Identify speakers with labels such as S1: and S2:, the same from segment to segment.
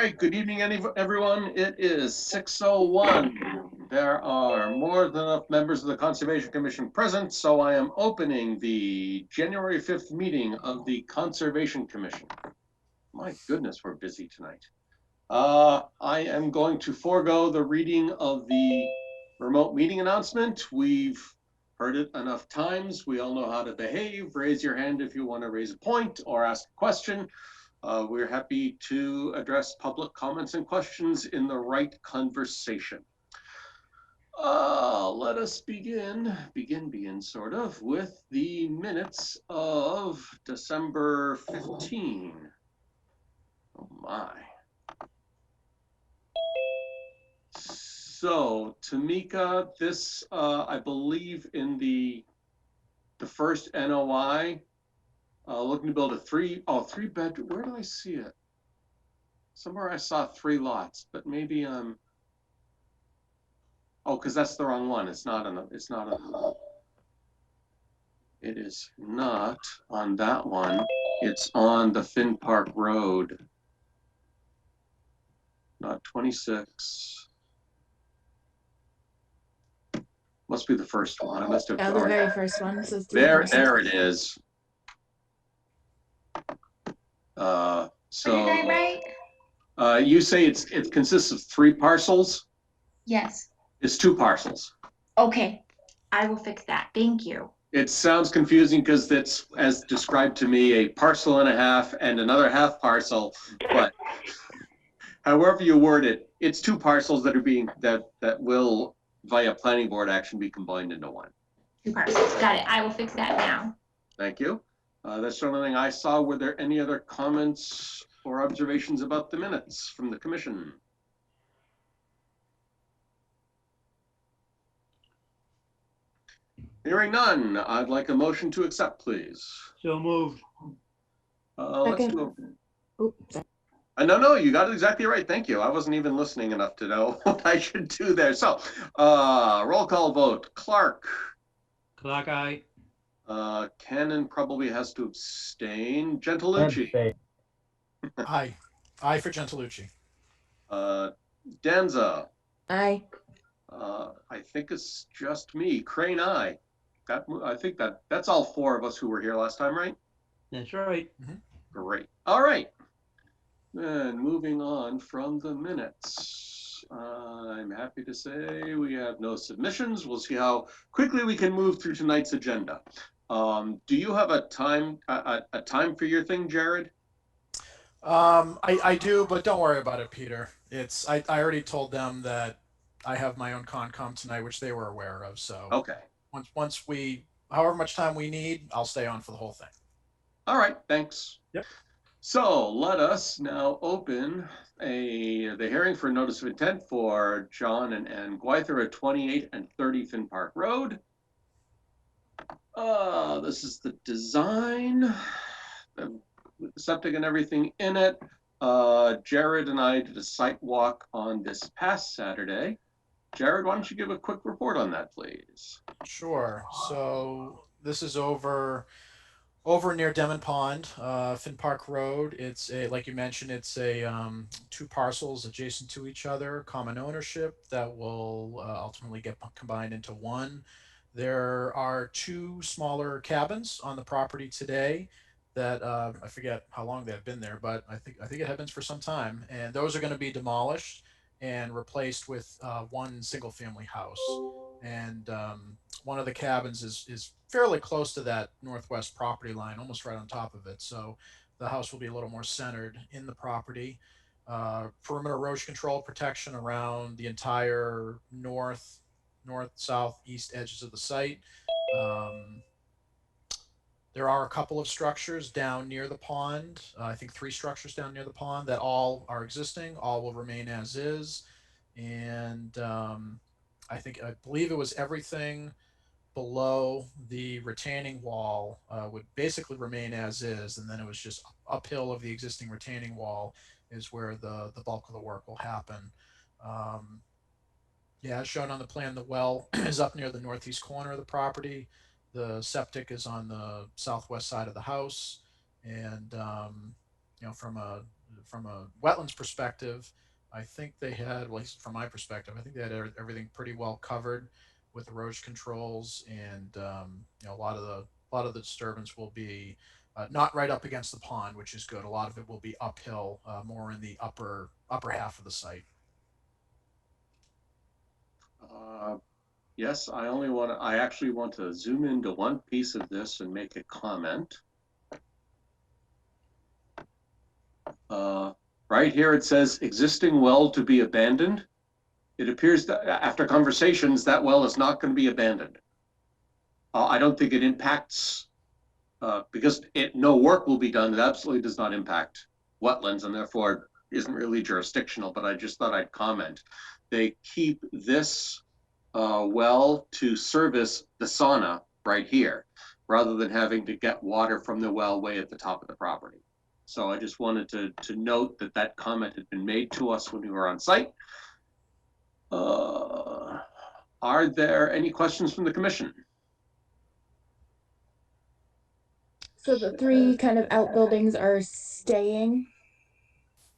S1: right, good evening, everyone. It is 6:01. There are more than enough members of the Conservation Commission present, so I am opening the January 5th meeting of the Conservation Commission. My goodness, we're busy tonight. I am going to forego the reading of the remote meeting announcement. We've heard it enough times. We all know how to behave. Raise your hand if you want to raise a point or ask a question. We're happy to address public comments and questions in the right conversation. Let us begin sort of, with the minutes of December 15. Oh my. So, Tamika, this, I believe in the first NOI, looking to build a three bedroom, where did I see it? Somewhere I saw 3 lots, but maybe oh, because that's the wrong one. It is not on that one. It's on the Finn Park Road. Not 26. Must be the first one. I must have.
S2: Oh, the very first one. So
S1: there it is. So
S3: Did I write?
S1: You say it consists of 3 parcels?
S3: Yes.
S1: It's 2 parcels.
S3: Okay, I will fix that. Thank you.
S1: It sounds confusing because it's, as described to me, a parcel and a half and another half parcel, but however you word it, it's 2 parcels that are being, that will, via planning board action, be combined into one.
S3: 2 parcels. Got it. I will fix that now.
S1: Thank you. That's the only thing I saw. Were there any other comments or observations about the minutes from the commission? Hearing none, I'd like a motion to accept, please.
S4: So moved.
S1: Let's go. No, you got it exactly right. Thank you. I wasn't even listening enough to know what I should do there. So, roll call vote. Clark.
S4: Clock eye.
S1: Cannon probably has to abstain. Gentilucci.
S5: Aye. Aye for Gentilucci.
S1: Danza.
S2: Aye.
S1: I think it's just me. Crane, aye. I think that's all 4 of us who were here last time, right?
S4: That's right.
S5: Mm-hmm.
S1: Great. All right. Then moving on from the minutes. I'm happy to say we have no submissions. We'll see how quickly we can move through tonight's agenda. Do you have a time for your thing, Jared?
S5: I do, but don't worry about it, Peter. I already told them that I have my own Concom tonight, which they were aware of. So
S1: okay.
S5: Once we, however much time we need, I'll stay on for the whole thing.
S1: All right, thanks.
S5: Yep.
S1: So let us now open the hearing for notice of intent for John and Ann Gwyther at 28 and 30 Finn Park Road. This is the design, with the septic and everything in it. Jared and I did a site walk on this past Saturday. Jared, why don't you give a quick report on that, please?
S5: Sure. So this is over near Demon Pond, Finn Park Road. It's like you mentioned, it's 2 parcels adjacent to each other, common ownership that will ultimately get combined into one. There are 2 smaller cabins on the property today that I forget how long they've been there, but I think it had been for some time, and those are going to be demolished and replaced with 1 single-family house. And one of the cabins is fairly close to that northwest property line, almost right on top of it. So the house will be a little more centered in the property. Perimeter erosion control protection around the entire north, south, east edges of the site. There are a couple of structures down near the pond. I think 3 structures down near the pond that all are existing. All will remain as is. And I believe it was everything below the retaining wall would basically remain as is, and then it was just uphill of the existing retaining wall is where the bulk of the work will happen. Yeah, as shown on the plan, the well is up near the northeast corner of the property. The septic is on the southwest side of the house, and from a from a wetlands perspective, I think they had, at least from my perspective, I think they had everything pretty well covered with erosion controls, and a lot of the disturbance will be not right up against the pond, which is good. A lot of it will be uphill, more in the upper half of the site.
S1: Yes, I actually want to zoom into one piece of this and make a comment. Right here, it says existing well to be abandoned. It appears that after conversations, that well is not going to be abandoned. I don't think it impacts, because no work will be done. It absolutely does not impact wetlands, and therefore isn't really jurisdictional, but I just thought I'd comment. They keep this well to service the sauna right here, rather than having to get water from the well way at the top of the property. So I just wanted to note that comment had been made to us when we were on site. Are there any questions from the commission?
S2: So the three kind of outbuildings are staying?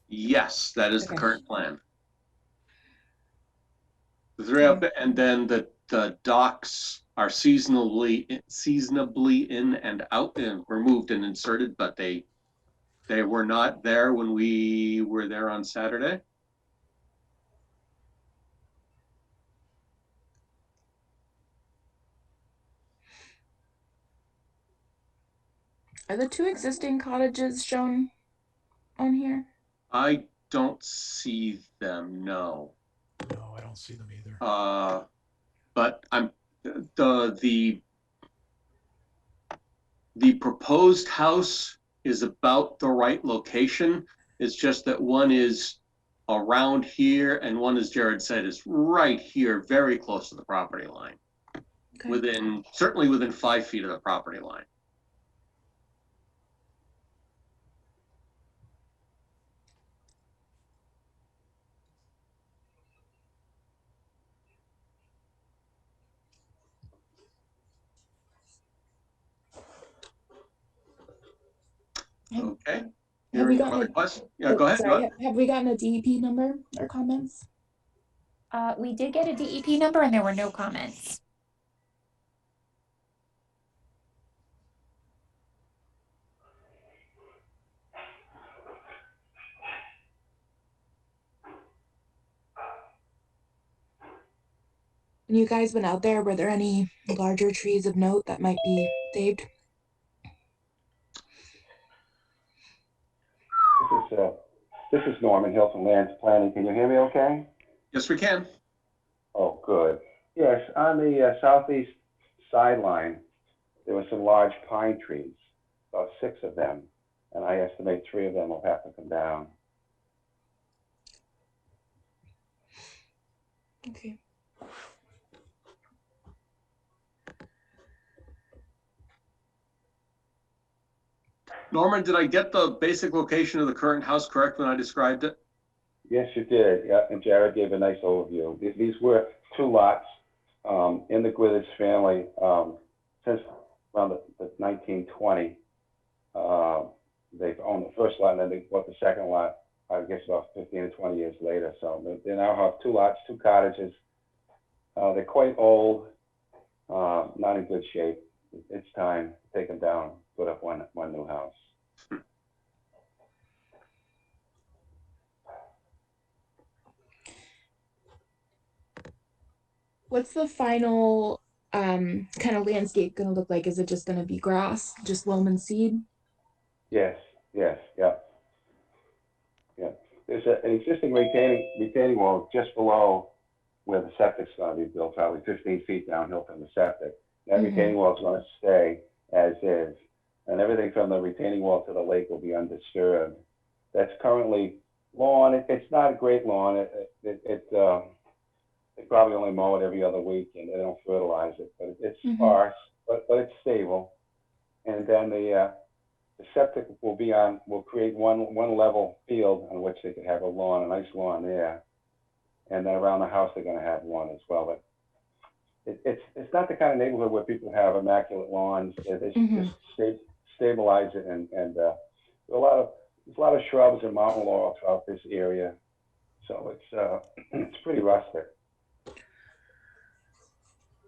S1: Yes, that is the
S2: Okay.
S1: current plan. The three up, and then the docks are seasonably in and out and removed and inserted, but they were not there when we were there on Saturday.
S2: Are the two existing cottages shown on here?
S1: I don't see them, no.
S5: No, I don't see them either.
S1: But the proposed house is about the right location. It's just that one is around here and one, as Jared said, is right here, very close to the property line. Okay. Certainly within 5 feet of the property line. Okay.
S2: Have we gotten
S1: Other
S2: a
S1: questions? Yeah, go ahead.
S2: sorry, have we gotten a DEP number or comments?
S3: We did get a DEP number and there were no comments.
S2: When you guys went out there, were there any larger trees of note that might be saved?
S6: This is Norman Hill from Lands Planning. Can you hear me okay?
S1: Yes, we can.
S6: Oh, good. Yes, on the southeast sideline, there were some large pine trees, about 6 of them, and I estimate 3 of them will have to come down.
S2: Okay.
S1: Norman, did I get the basic location of the current house correct when I described it?
S6: Yes, you did. Yeah, and Jared gave a nice overview. These were 2 lots in the Gwithers family since around the 1920. They've owned the first lot and then they bought the second lot, I guess about 15 or 20 years later. So they now have 2 lots, 2 cottages. They're quite old, not in good shape. It's time to take them down, put up one new house.
S2: What's the final kind of landscape going to look like? Is it just going to be grass, just loam and seed?
S6: Yes, yeah. There's an existing retaining wall just below where the septic's going to be built, probably 15 feet downhill from the septic. That retaining wall is going to stay as is, and everything from the retaining wall to the lake will be undisturbed. That's currently lawn. It's not a great lawn. They probably only mow it every other week, and they don't fertilize it. But it's sparse, but it's stable. And then the septic will create one level field on which they could have a nice lawn there. And then around the house, they're going to have one as well. But it's not the kind of neighborhood where people have immaculate lawns. They just stabilize it, and a lot of there's a lot of shrubs and mountain laurel throughout this area. So it's, it's pretty rustic.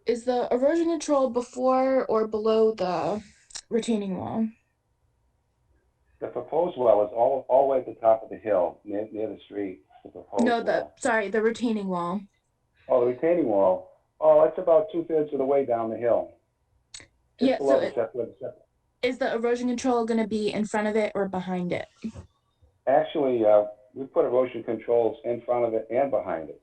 S2: Is the erosion control before or below the retaining wall?
S6: The proposed well is all the way at the top of the hill, near the street, the proposed
S2: No,
S6: well.
S2: the retaining wall.
S6: Oh, the retaining wall. Oh, it's about 2/3 of the way down the hill. Just
S2: Yeah,
S6: below
S2: so
S6: the septic.
S2: is the erosion control going to be in front of it or behind it?
S6: Actually, we put erosion controls in front of it and behind it.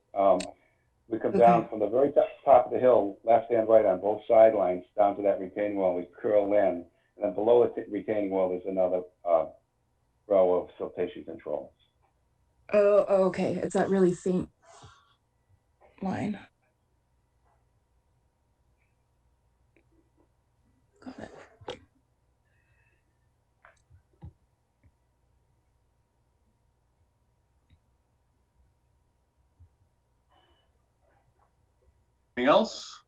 S6: We come down from the very top of the hill, left and right on both sidelines, down to that retaining wall. We curl in, and then below the retaining wall is another row of siltation controls.
S2: Oh, okay. It's that really faint line. Got it.
S1: Anything else?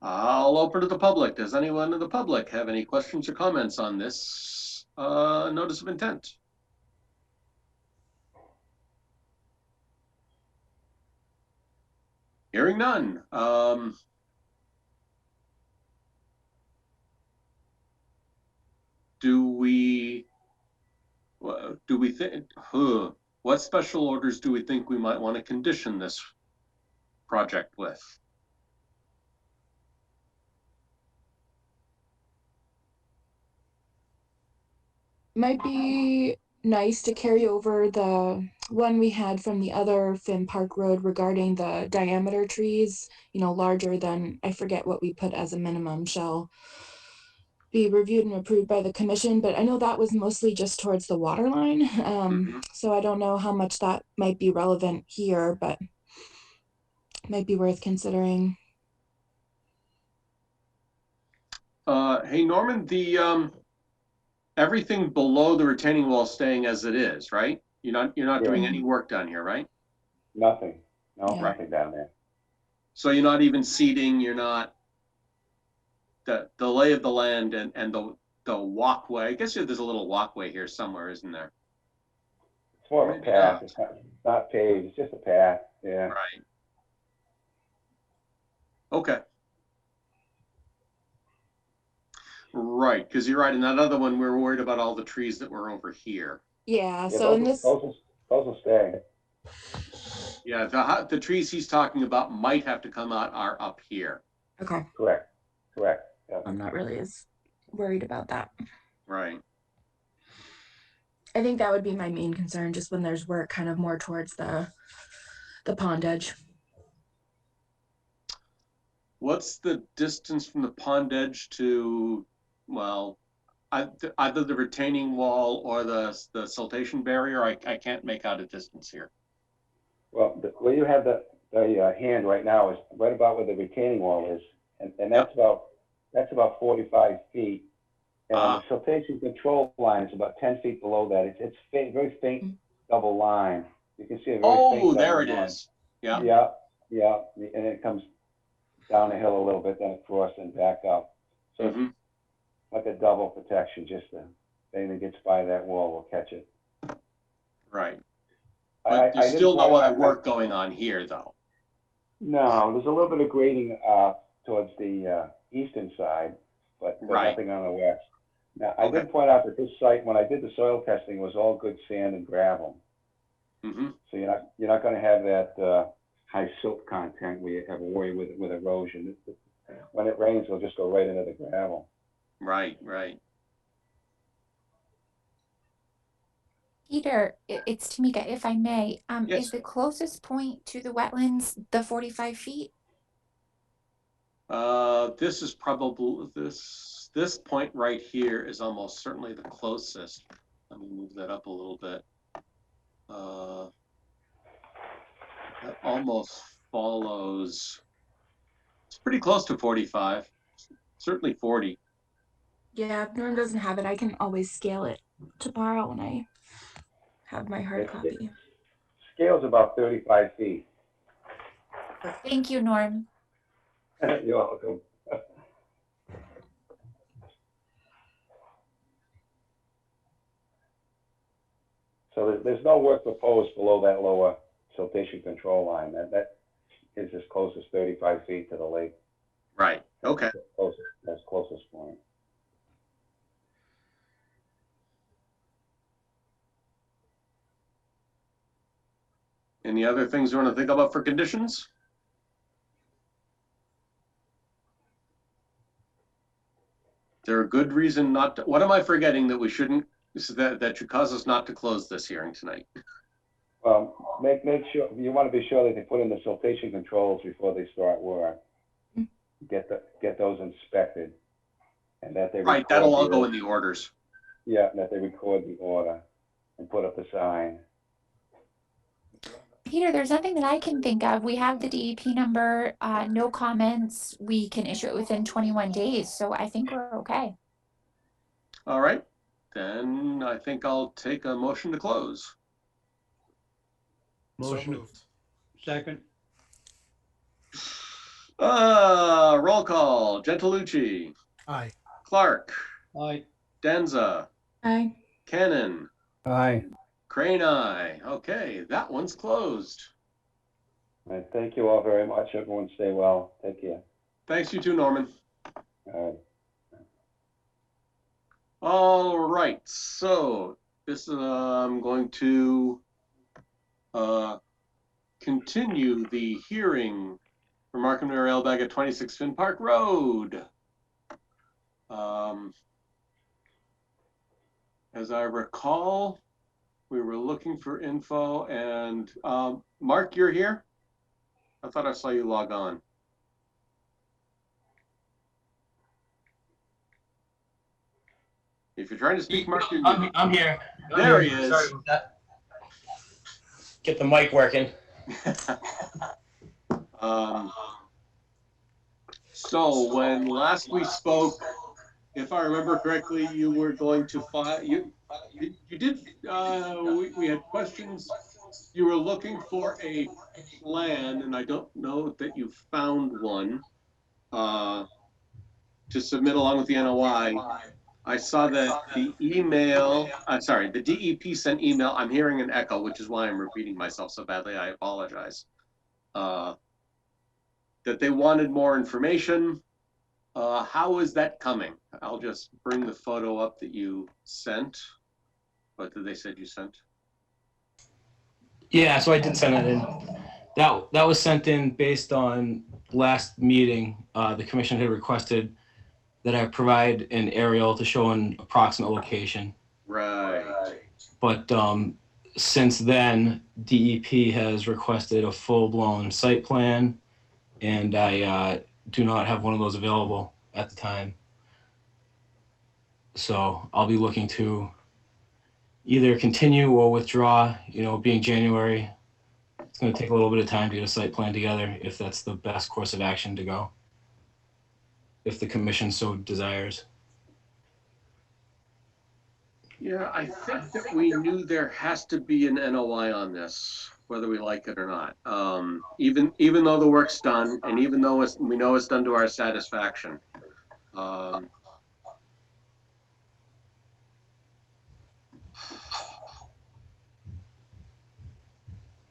S1: I'll open to the public. Does anyone in the public have any questions or comments on this notice of intent? Hearing none. Do we think, what special orders do we think we might want to condition this project with?
S2: Might be nice to carry over the one we had from the other Finn Park Road regarding the diameter trees, larger than, I forget what we put as a minimum, shall be reviewed and approved by the commission, but I know that was mostly just towards the water line. So I don't know how much that might be relevant here, but might be worth considering.
S1: Hey, Norman, the everything below the retaining wall staying as it is, right? You're not doing any work down here, right?
S6: Nothing. No,
S2: Yeah.
S6: nothing down there.
S1: So you're not even seeding, you're not, the lay of the land and the walkway, I guess there's a little walkway here somewhere, isn't there?
S6: It's more of a path. It's not paved. It's just a path. Yeah.
S1: Right. Okay. Right, because you're right. In that other one, we were worried about all the trees that were over here.
S2: Yeah,
S6: Yeah,
S2: so in this,
S6: those will stay.
S1: Yeah, the trees he's talking about might have to come out are up here.
S2: okay,
S6: Correct. Yeah.
S2: I'm not really as worried about that.
S1: Right.
S2: I think that would be my main concern, just when there's work kind of more towards the pond edge.
S1: What's the distance from the pond edge to, well, either the retaining wall or the siltation barrier? I can't make out a distance here.
S6: Well, where you have the hand right now is right about where the retaining wall is, and that's about 45 feet. And the siltation control line is about 10 feet below that. It's very faint double line. You can see a very faint double
S1: there it
S6: line.
S1: is. Yeah.
S6: Yeah, and it comes down the hill a little bit, then across and back up. So it's like a double protection, just anything that gets by that wall will catch it.
S1: Right. But there's still no other work going on here, though.
S6: No, there's a little bit of grading towards the eastern side, but nothing on the west. Now, I did point out that this site, when I did the soil testing, was all good sand and gravel. So you're not going to have that high silt content where you have a worry with erosion. When it rains, it'll just go right into the gravel.
S1: Right.
S3: Peter, it's Tamika, if I may.
S1: Yes.
S3: Is the closest point to the wetlands the 45 feet?
S1: This is probably, this point right here is almost certainly the closest. Let me move that up a little bit. That almost follows, it's pretty close to 45, certainly 40.
S2: Yeah, if Norm doesn't have it, I can always scale it tomorrow when I have my hard copy.
S6: Scale's about 35 feet.
S3: Thank you, Norm.
S6: You're welcome. there's no work proposed below that lower siltation control line. That is as close as 35 feet to the lake.
S1: Right, okay.
S6: That's closest point.
S1: Any other things you want to think about for conditions? Is there a good reason not to, what am I forgetting that we shouldn't, that should cause us not to close this hearing tonight?
S6: Make sure, you want to be sure that they put in the siltation controls before they start work. Get those inspected, and that they
S1: Right, that'll all go in the orders.
S6: Yeah, that they record the order and put up the sign.
S3: Peter, there's nothing that I can think of. We have the DEP number, no comments. We can issue it within 21 days. So I think we're okay.
S1: All right, then I think I'll take a motion to close.
S5: So
S4: Motion.
S5: moved.
S4: Second.
S1: Roll call, Gentilucci,
S5: Aye.
S1: Clark,
S4: Aye.
S1: Danza,
S2: Aye.
S1: Cannon,
S7: Aye.
S1: Crane, aye. Okay, that one's closed.
S6: All right, thank you all very much. Everyone stay well. Take care.
S1: Thanks, you too, Norman.
S6: All right.
S1: All right, so this I'm going to continue the hearing for Markham and Railbag at 26 Finn Park Road. As I recall, we were looking for info, and Mark, you're here? I thought I saw you log on. If you're trying to speak, Mark, you're muted.
S8: I'm here.
S1: There he is.
S8: Sorry about that. Get the mic working.
S1: So when last we spoke, if I remember correctly, you were going to file, you did, we had questions. You were looking for a plan, and I don't know that you found one to submit along with the NOI. I saw that the email, sorry, the DEP sent email. I'm hearing an echo, which is why I'm repeating myself so badly. I apologize. That they wanted more information. How is that coming? I'll just bring the photo up that you sent. What did they said you sent?
S8: Yeah, so I did send it in. That was sent in based on last meeting. The commission had requested that I provide an aerial to show an approximate location.
S1: Right.
S8: But since then, DEP has requested a full-blown site plan, and I do not have one of those available at the time. So I'll be looking to either continue or withdraw, being January. It's going to take a little bit of time to get a site plan together if that's the best course of action to go, if the commission so desires.
S1: Yeah, I think that we knew there has to be an NOI on this, whether we like it or not. Even though the work's done, and even though we know it's done to our satisfaction.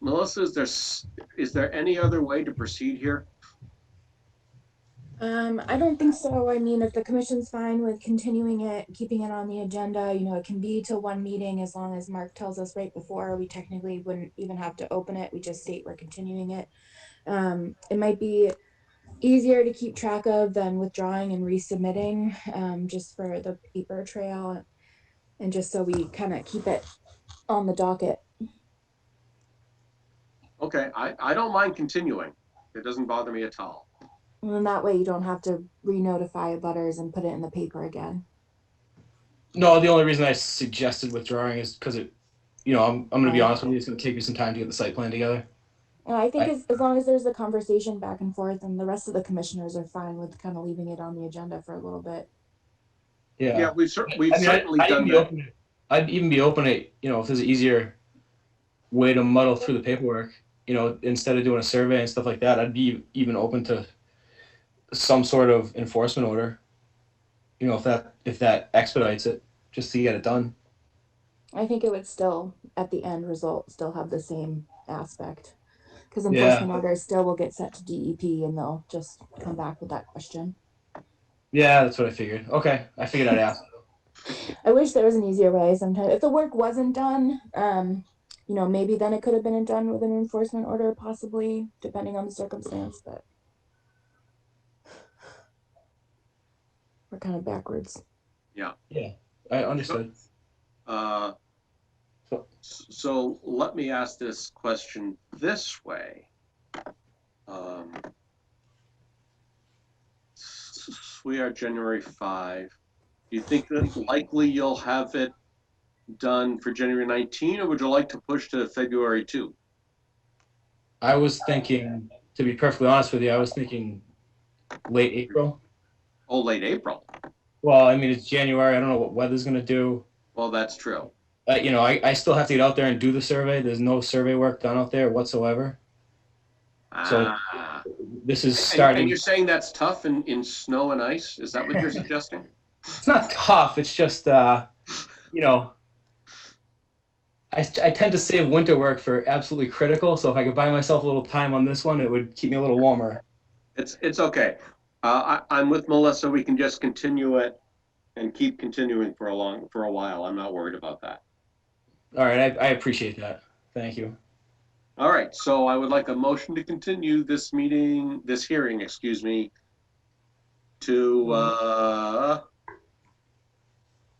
S1: Melissa, is there any other way to proceed here?
S2: I don't think so. I mean, if the commission's fine with continuing it, keeping it on the agenda, it can be till one meeting as long as Mark tells us right before. We technically wouldn't even have to open it. We just state we're continuing it. It might be easier to keep track of than withdrawing and resubmitting, just for the paper trail and just so we kind of keep it on the docket.
S1: Okay, I don't mind continuing. It doesn't bother me at all.
S2: And then that way you don't have to re-notify abutters and put it in the paper again.
S8: No, the only reason I suggested withdrawing is because I'm going to be honest with you, it's going to take me some time to get the site plan together.
S2: I think as long as there's a conversation back and forth and the rest of the commissioners are fine with kind of leaving it on the agenda for a little bit.
S1: Yeah, we've certainly done that.
S8: I'd even be open to, if there's an easier way to muddle through the paperwork, instead of doing a survey and stuff like that, I'd be even open to some sort of enforcement order, if that expedites it, just to get it done.
S2: I think it would still, at the end result, still have the same aspect. Because
S8: Yeah.
S2: enforcement orders still will get sent to DEP and they'll just come back with that question.
S8: Yeah, that's what I figured. Okay, I figured I'd ask.
S2: I wish there was an easier way sometimes. If the work wasn't done, you know, maybe then it could have been done with an enforcement order, possibly, depending on the circumstance, but we're kind of backwards.
S1: Yeah.
S8: Yeah, I understood.
S1: So let me ask this question this way. We are January 5. Do you think that likely you'll have it done for January 19, or would you like to push to February 2?
S8: I was thinking, to be perfectly honest with you, I was thinking late April.
S1: Oh, late April.
S8: Well, I mean, it's January. I don't know what weather's going to do.
S1: Well, that's true.
S8: You know, I still have to get out there and do the survey. There's no survey work done out there whatsoever. So this is starting.
S1: And you're saying that's tough in snow and ice? Is that what you're suggesting?
S8: It's not tough. It's just, you know, I tend to save winter work for absolutely critical. So if I could buy myself a little time on this one, it would keep me a little warmer.
S1: It's okay. I'm with Melissa. We can just continue it and keep continuing for a while. I'm not worried about that.
S8: All right, I appreciate that. Thank you.
S1: All right, so I would like a motion to continue this hearing, excuse me, to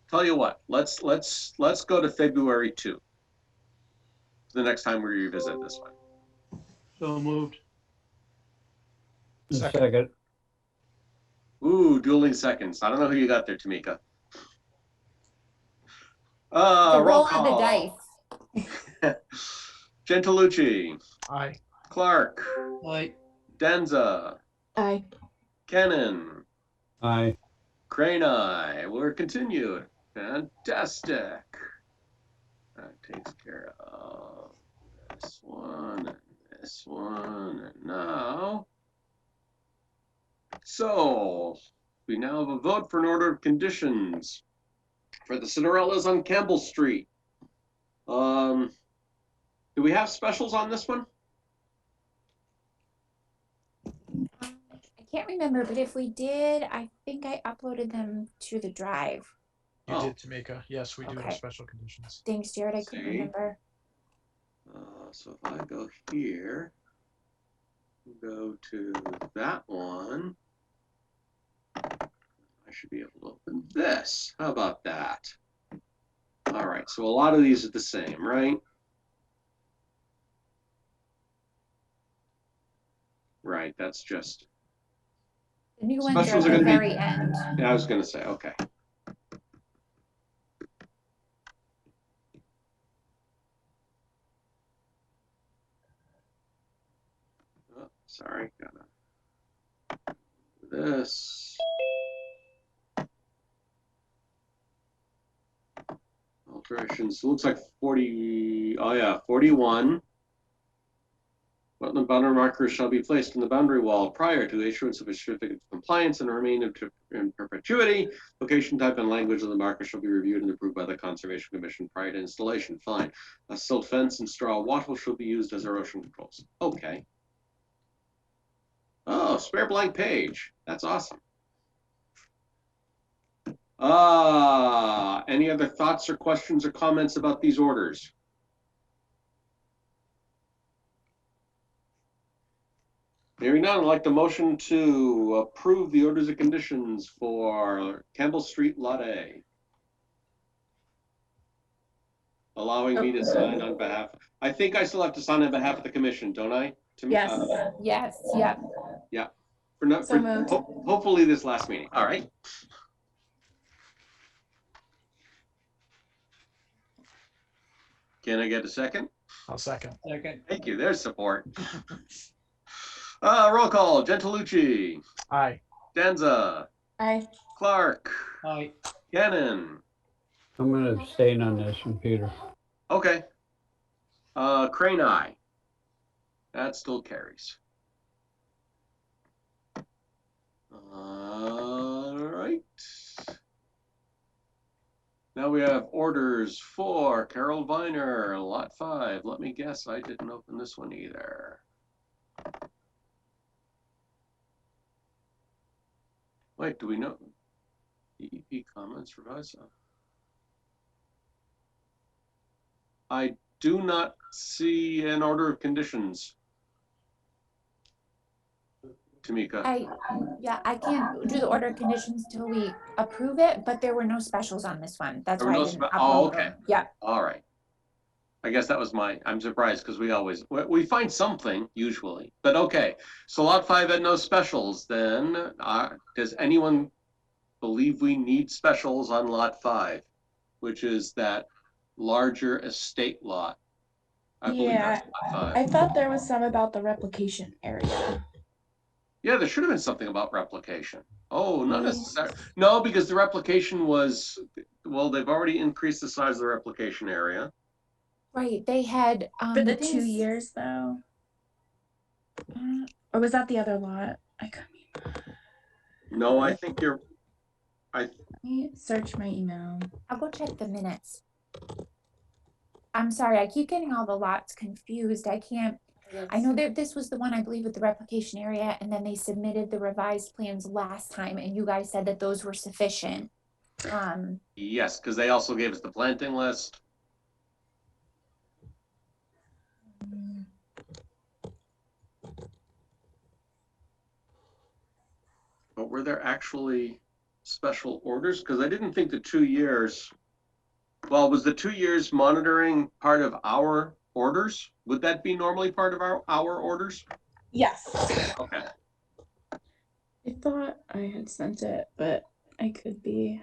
S1: tell you what, let's go to February 2, the next time we revisit this one.
S4: So moved.
S5: Second.
S1: Ooh, dueling seconds. I don't know who you got there, Tamika.
S3: The
S1: Roll
S3: roll of the
S1: call.
S3: dice.
S1: Gentilucci,
S5: Aye.
S1: Clark,
S4: Aye.
S1: Denza,
S2: Aye.
S1: Kennan,
S6: Aye.
S1: Crane, aye. We're continued. Fantastic. That takes care of this one and this one, and now. So we now have a vote for an order of conditions for the Cinderellas on Campbell Street. Do we have specials on this one?
S3: I can't remember, but if we did, I think I uploaded them to the drive.
S5: You
S1: Oh.
S5: did, Tamika. Yes, we do have
S3: Okay.
S5: special conditions.
S3: Thanks, Jared. I couldn't
S1: See?
S3: remember.
S1: So if I go here, go to that one, I should be able to open this. How about that? All right, so a lot of these are the same, right? Right, that's just,
S3: The new ones are
S1: specials
S3: at
S1: are
S3: the
S1: gonna be,
S3: very end.
S1: yeah, I was gonna say, okay. Oh, sorry, gotta do this. Alterations, looks like 40, oh yeah, 41. Wetland boundary markers shall be placed in the boundary wall prior to issuance of a certificate of compliance and remain in perpetuity. Location type and language of the marker shall be reviewed and approved by the Conservation Commission prior to installation. Fine. A silt fence and straw wattle shall be used as erosion controls. Okay. Oh, spare blank page. That's awesome. Any other thoughts or questions or comments about these orders? Hearing none, I'd like the motion to approve the orders of conditions for Campbell Street Lot A. Allowing me to sign on behalf, I think I still have to sign on behalf of the commission, don't I?
S2: Yes.
S3: Yes, yep.
S1: Yeah. For not,
S2: So moved.
S1: hopefully this last meeting. All right. Can I get a second?
S5: I'll second.
S4: Second.
S1: Thank you. There's support. Roll call. Gentilucci,
S5: Aye.
S1: Danza,
S2: Aye.
S1: Clark,
S4: Aye.
S1: Cannon.
S7: I'm going to abstain on this one, Peter.
S1: Okay. Crane, aye. That still carries. All right. Now we have orders for Carol Viner, Lot 5. Let me guess, I didn't open this one either. Wait, do we know? DEP comments revised. I do not see an order of conditions. Tamika.
S3: I can't do the order of conditions till we approve it, but there were no specials on this one. That's
S1: There were
S3: why I
S1: no
S3: didn't
S1: spe- oh,
S3: upload
S1: okay.
S3: them. Yeah.
S1: All right. I guess that was I'm surprised because we find something usually, but okay. So lot 5 had no specials then. Does anyone believe we need specials on lot 5, which is that larger estate lot? I believe that's lot 5.
S2: I thought there was some about the replication area.
S1: Yeah, there should have been something about replication. Oh, not necessarily. No, because the replication was, well, they've already increased the size of the replication area.
S3: Right. They had
S2: For the 2 years though. Or was that the other lot? I couldn't.
S1: No, I think
S2: Let me search my email.
S3: I'll go check the minutes. I'm sorry, I keep getting all the lots confused. I can't. I know that this was the one, I believe, with the replication area, and then they submitted the revised plans last time, and you guys said that those were sufficient.
S1: Yes, because they also gave us the planting list. But were there actually special orders? Because I didn't think the 2 years, well, was the 2 years monitoring part of our orders? Would that be normally part of our orders?
S2: Yes.
S1: Okay.
S2: I thought I had sent it, but I could be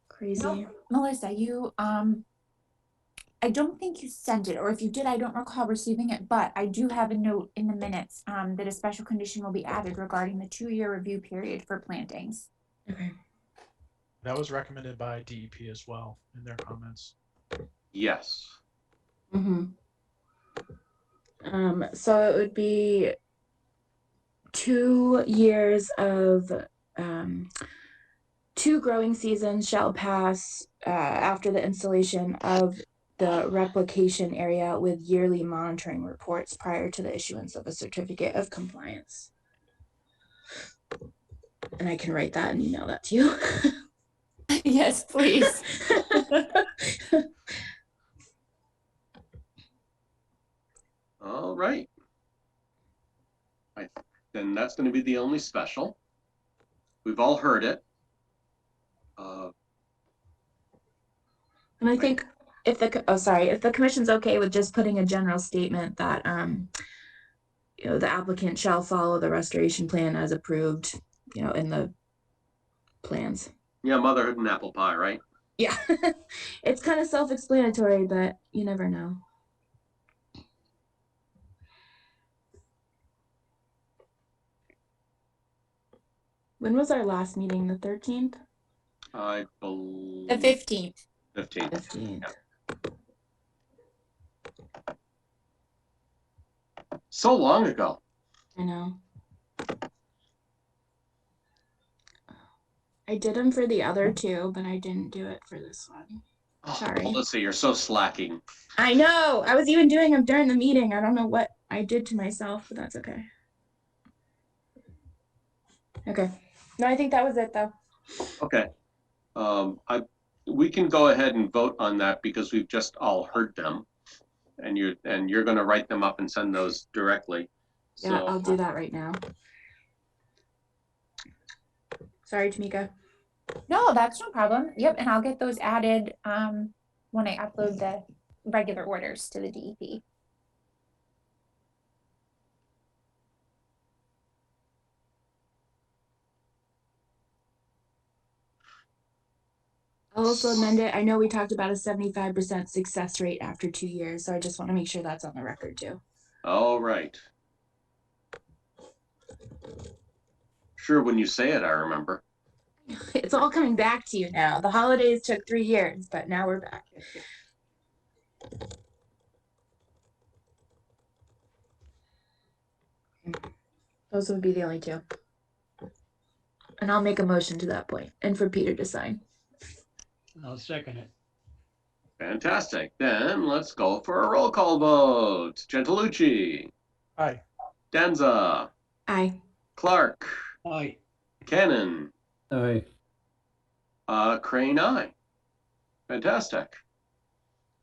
S2: crazy.
S3: No, Melissa, you I don't think you sent it, or if you did, I don't recall receiving it, but I do have a note in the minutes that a special condition will be added regarding the 2-year review period for plantings.
S2: Okay.
S5: That was recommended by DEP as well in their comments.
S1: Yes.
S2: Mm-hmm. So it would be 2 years of 2 growing seasons shall pass after the installation of the replication area with yearly monitoring reports prior to the issuance of a certificate of compliance. And I can write that and email that to you.
S3: Yes, please.
S1: All right. Then that's going to be the only special. We've all heard it.
S2: And I think if the commission's okay with just putting a general statement that the applicant shall follow the restoration plan as approved, in the plans.
S1: Yeah, motherhood and apple pie, right?
S2: Yeah. It's kind of self-explanatory, but you never know. When was our last meeting? The 13th?
S1: I believe.
S3: The 15th.
S1: 15th.
S2: 15th.
S1: Yeah. So long ago.
S2: I know. I did them for the other 2, but I didn't do it for this one. Sorry.
S1: Melissa, you're so slacking.
S2: I know. I was even doing them during the meeting. I don't know what I did to myself, but that's okay. Okay. No, I think that was it though.
S1: Okay. We can go ahead and vote on that because we've just all heard them, and you're going to write them up and send those directly.
S2: Yeah, I'll do that right now. Sorry, Tamika.
S3: No, that's no problem. Yep, and I'll get those added when I upload the regular orders to the DEP.
S2: I'll also amend it. I know we talked about a 75% success rate after 2 years, so I just want to make sure that's on the record too.
S1: All right. Sure, when you say it, I remember.
S2: It's all coming back to you now. The holidays took 3 years, but now we're back. Those would be the only 2. And I'll make a motion to that point and for Peter to sign.
S7: I'll second it.
S1: Fantastic. Then let's go for a roll call vote. Gentilucci,
S5: Aye.
S1: Danza,
S2: Aye.
S1: Clark,
S7: Aye.
S1: Cannon,
S7: Aye.
S1: Crane, aye. Fantastic.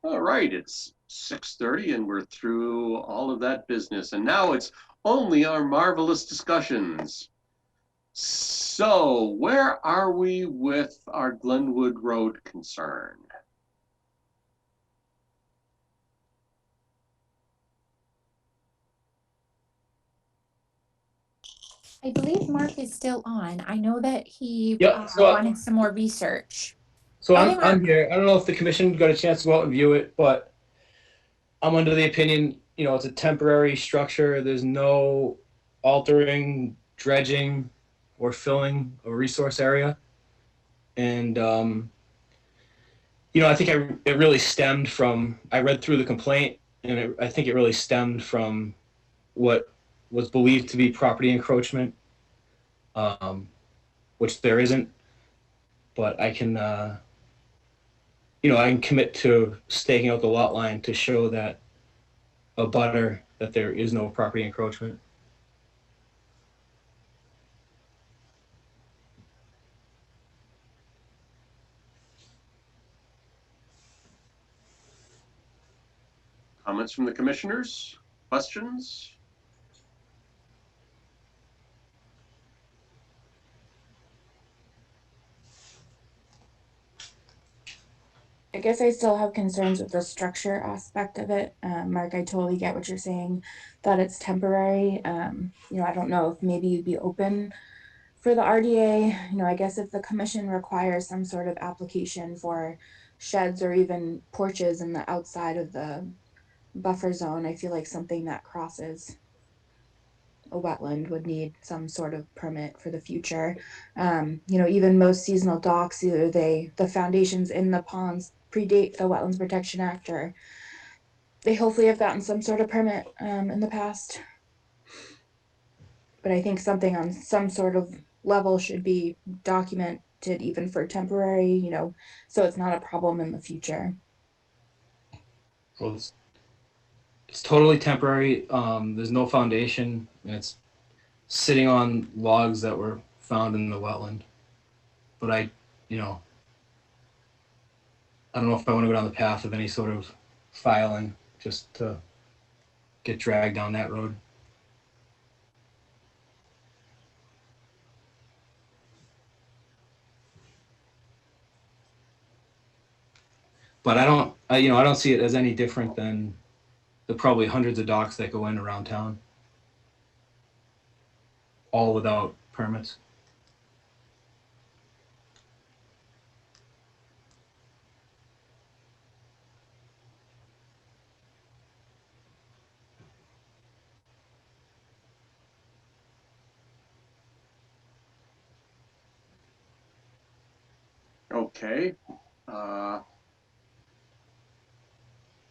S1: All right, it's 6:30 and we're through all of that business. And now it's only our marvelous discussions. So where are we with our Glenwood Road concern?
S3: I believe Mark is still on. I know that he
S8: Yep,
S3: wanted some more research.
S8: So
S3: Oh, hey,
S8: I'm
S3: Mark.
S8: here. I don't know if the commission got a chance to go out and view it, but I'm under the opinion, it's a temporary structure. There's no altering, dredging, or filling of a resource area. And I think it really stemmed from, I read through the complaint, and I think it really stemmed from what was believed to be property encroachment, which there isn't. But I can, I can commit to staking out the lot line to show that that there is no property encroachment.
S1: Comments from the commissioners? Questions?
S2: I guess I still have concerns with the structure aspect of it. Mark, I totally get what you're saying, that it's temporary. I don't know if maybe you'd be open for the RDA. I guess if the commission requires some sort of application for sheds or even porches in the outside of the buffer zone, I feel like something that crosses a wetland would need some sort of permit for the future. Even most seasonal docks, either the foundations in the ponds predate the Wetlands Protection Act, or they hopefully have gotten some sort of permit in the past. But I think something on some sort of level should be documented, even for temporary, so it's not a problem in the future.
S8: Well, it's totally temporary. There's no foundation, and it's sitting on logs that were found in the wetland. But I don't know if I want to go down the path of any sort of filing just to get dragged down that road. But I don't see it as any different than the probably hundreds of docks that go in around town, all without permits.
S1: Okay.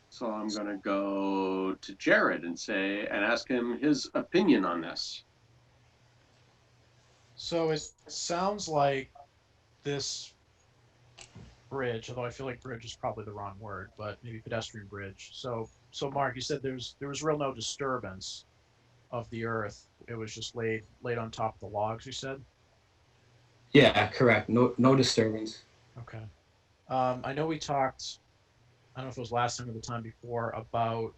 S1: So I'm going to go to Jared and ask him his opinion on this.
S5: So it sounds like this bridge, although I feel like bridge is probably the wrong word, but maybe pedestrian bridge. So Mark, you said there was real no disturbance of the earth. It was just laid on top of the logs, you said?
S8: Yeah, correct. No disturbance.
S5: Okay. I know we talked, I don't know if it was last time or the time before, about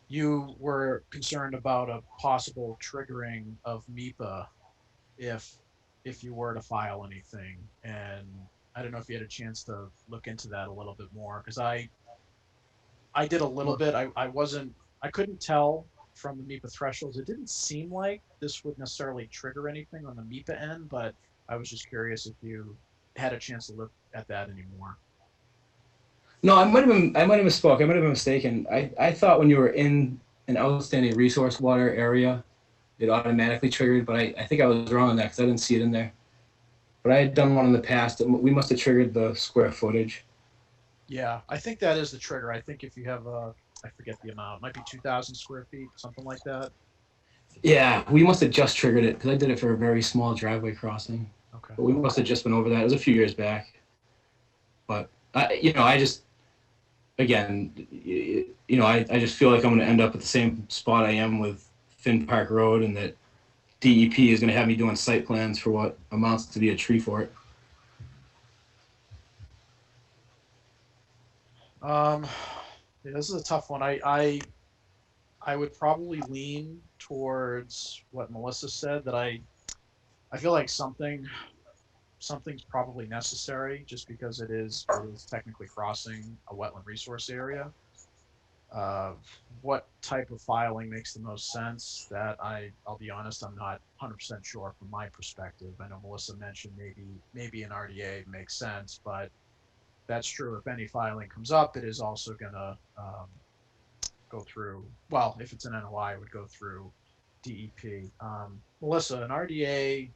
S5: you were concerned about a possible triggering of MEPA if you were to file anything. And I don't know if you had a chance to look into that a little bit more, because I did a little bit. I couldn't tell from the MEPA thresholds. It didn't seem like this would necessarily trigger anything on the MEPA end, but I was just curious if you had a chance to look at that anymore.
S8: No, I might have misspoke. I might have been mistaken. I thought when you were in an outstanding resource water area, it automatically triggered, but I think I was wrong on that because I didn't see it in there. But I had done one in the past. We must have triggered the square footage.
S5: Yeah, I think that is the trigger. I think if you have I forget the amount, it might be 2,000 square feet, something like that.
S8: Yeah, we must have just triggered it because I did it for a very small driveway crossing.
S5: Okay.
S8: But we must have just been over that. It was a few years back. But I just, again, I just feel like I'm going to end up at the same spot I am with Finn Park Road, and that DEP is going to have me doing site plans for what amounts to be a tree fort.
S5: Yeah, this is a tough one. I would probably lean towards what Melissa said, that I feel like something's probably necessary, just because it is technically crossing a wetland resource area. What type of filing makes the most sense? That I'll be honest, I'm not 100% sure from my perspective. I know Melissa mentioned maybe an RDA makes sense, but that's true. If any filing comes up, it is also gonna go through. Well, if it's an NOI, it would go through DEP. Melissa, an RDA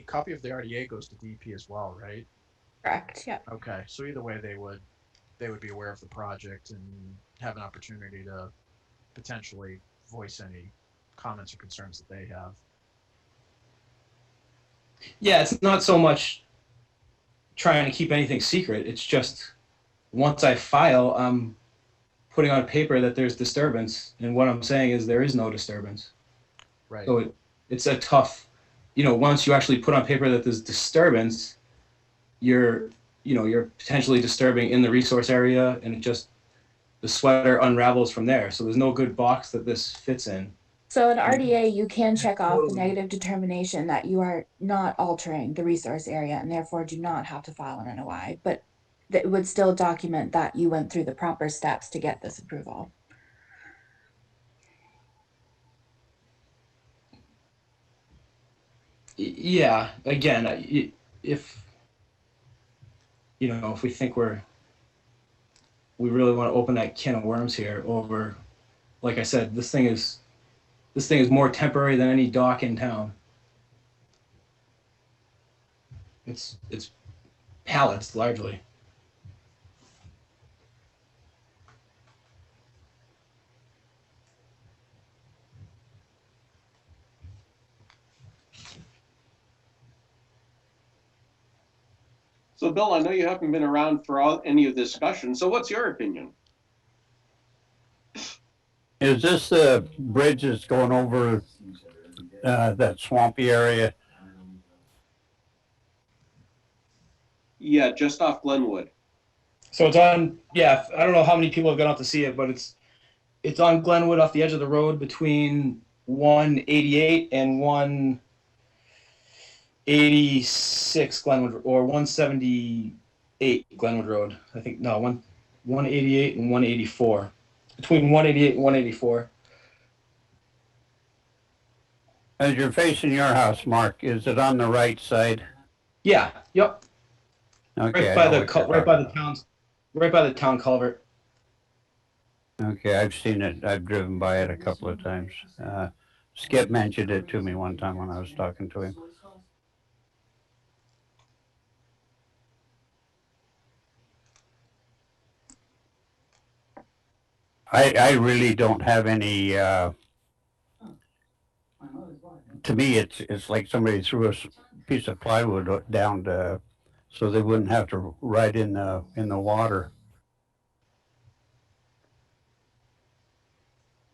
S5: copy of the RDA goes to DEP as well, right?
S2: Correct. Yeah.
S5: Okay, so either way, they would be aware of the project and have an opportunity to potentially voice any comments or concerns that they have.
S8: Yeah, it's not so much trying to keep anything secret. It's just once I file, I'm putting on paper that there's disturbance, and what I'm saying is there is no disturbance.
S5: Right.
S8: So it's a tough, once you actually put on paper that there's disturbance, you're potentially disturbing in the resource area, and the sweater unravels from there. So there's no good box that this fits in.
S2: So in RDA, you can check off the negative determination that you are not altering the resource area and therefore do not have to file an NOI, but that would still document that you went through the proper steps to get this approval.
S8: Yeah, again, if we think we really want to open that can of worms here over, like I said, this thing is more temporary than any dock in town. It's pallets largely.
S1: So Bill, I know you haven't been around for any of this discussion. So what's your opinion?
S7: Is this the bridge that's going over that swampy area?
S1: Yeah, just off Glenwood.
S8: So it's on, yeah, I don't know how many people have gone out to see it, but it's on Glenwood off the edge of the road between 188 and 186 Glenwood, or 178 Glenwood Road. I think, no, 188 and 184. Between 188 and 184.
S7: As you're facing your house, Mark, is it on the right side?
S8: Yeah, yep.
S7: Okay.
S8: Right by the town culvert.
S7: Okay, I've seen it. I've driven by it a couple of times. Skip mentioned it to me one time when I was talking to him. I really don't have any, to me, it's like somebody threw a piece of plywood down so they wouldn't have to ride in the water.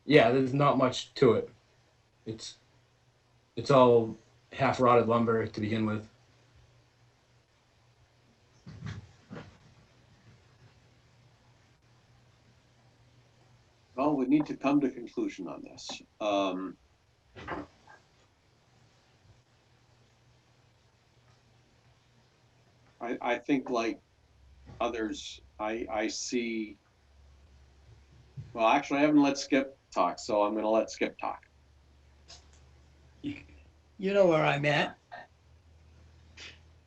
S8: Yeah, there's not much to it. It's all half rotted lumber to begin with.
S1: Well, we need to come to a conclusion on this. I think, like others, I see. Well, actually, I haven't let Skip talk, so I'm going to let Skip talk.
S9: You know where I'm at.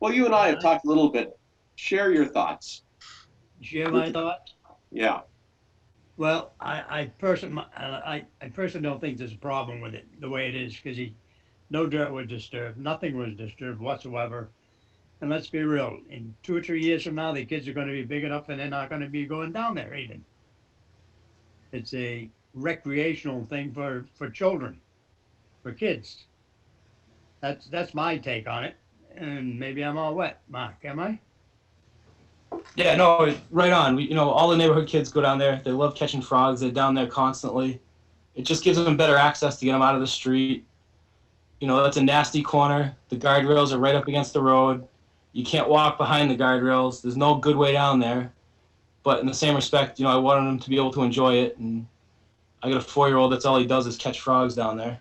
S1: Well, you and I have talked a little bit. Share your thoughts.
S9: Share my thoughts.
S1: Yeah.
S9: Well, I personally don't think there's a problem with it the way it is, because no dirt was disturbed, nothing was disturbed whatsoever. And let's be real, in 2 or 3 years from now, the kids are going to be big enough and they're not going to be going down there even. It's a recreational thing for children, for kids. That's my take on it. And maybe I'm all wet, Mark, am I?
S8: Yeah, no, right on. All the neighborhood kids go down there. They love catching frogs. They're down there constantly. It just gives them better access to get them out of the street. That's a nasty corner. The guardrails are right up against the road. You can't walk behind the guardrails. There's no good way down there. But in the same respect, I wanted them to be able to enjoy it. And I got a 4-year-old that's all he does is catch frogs down there.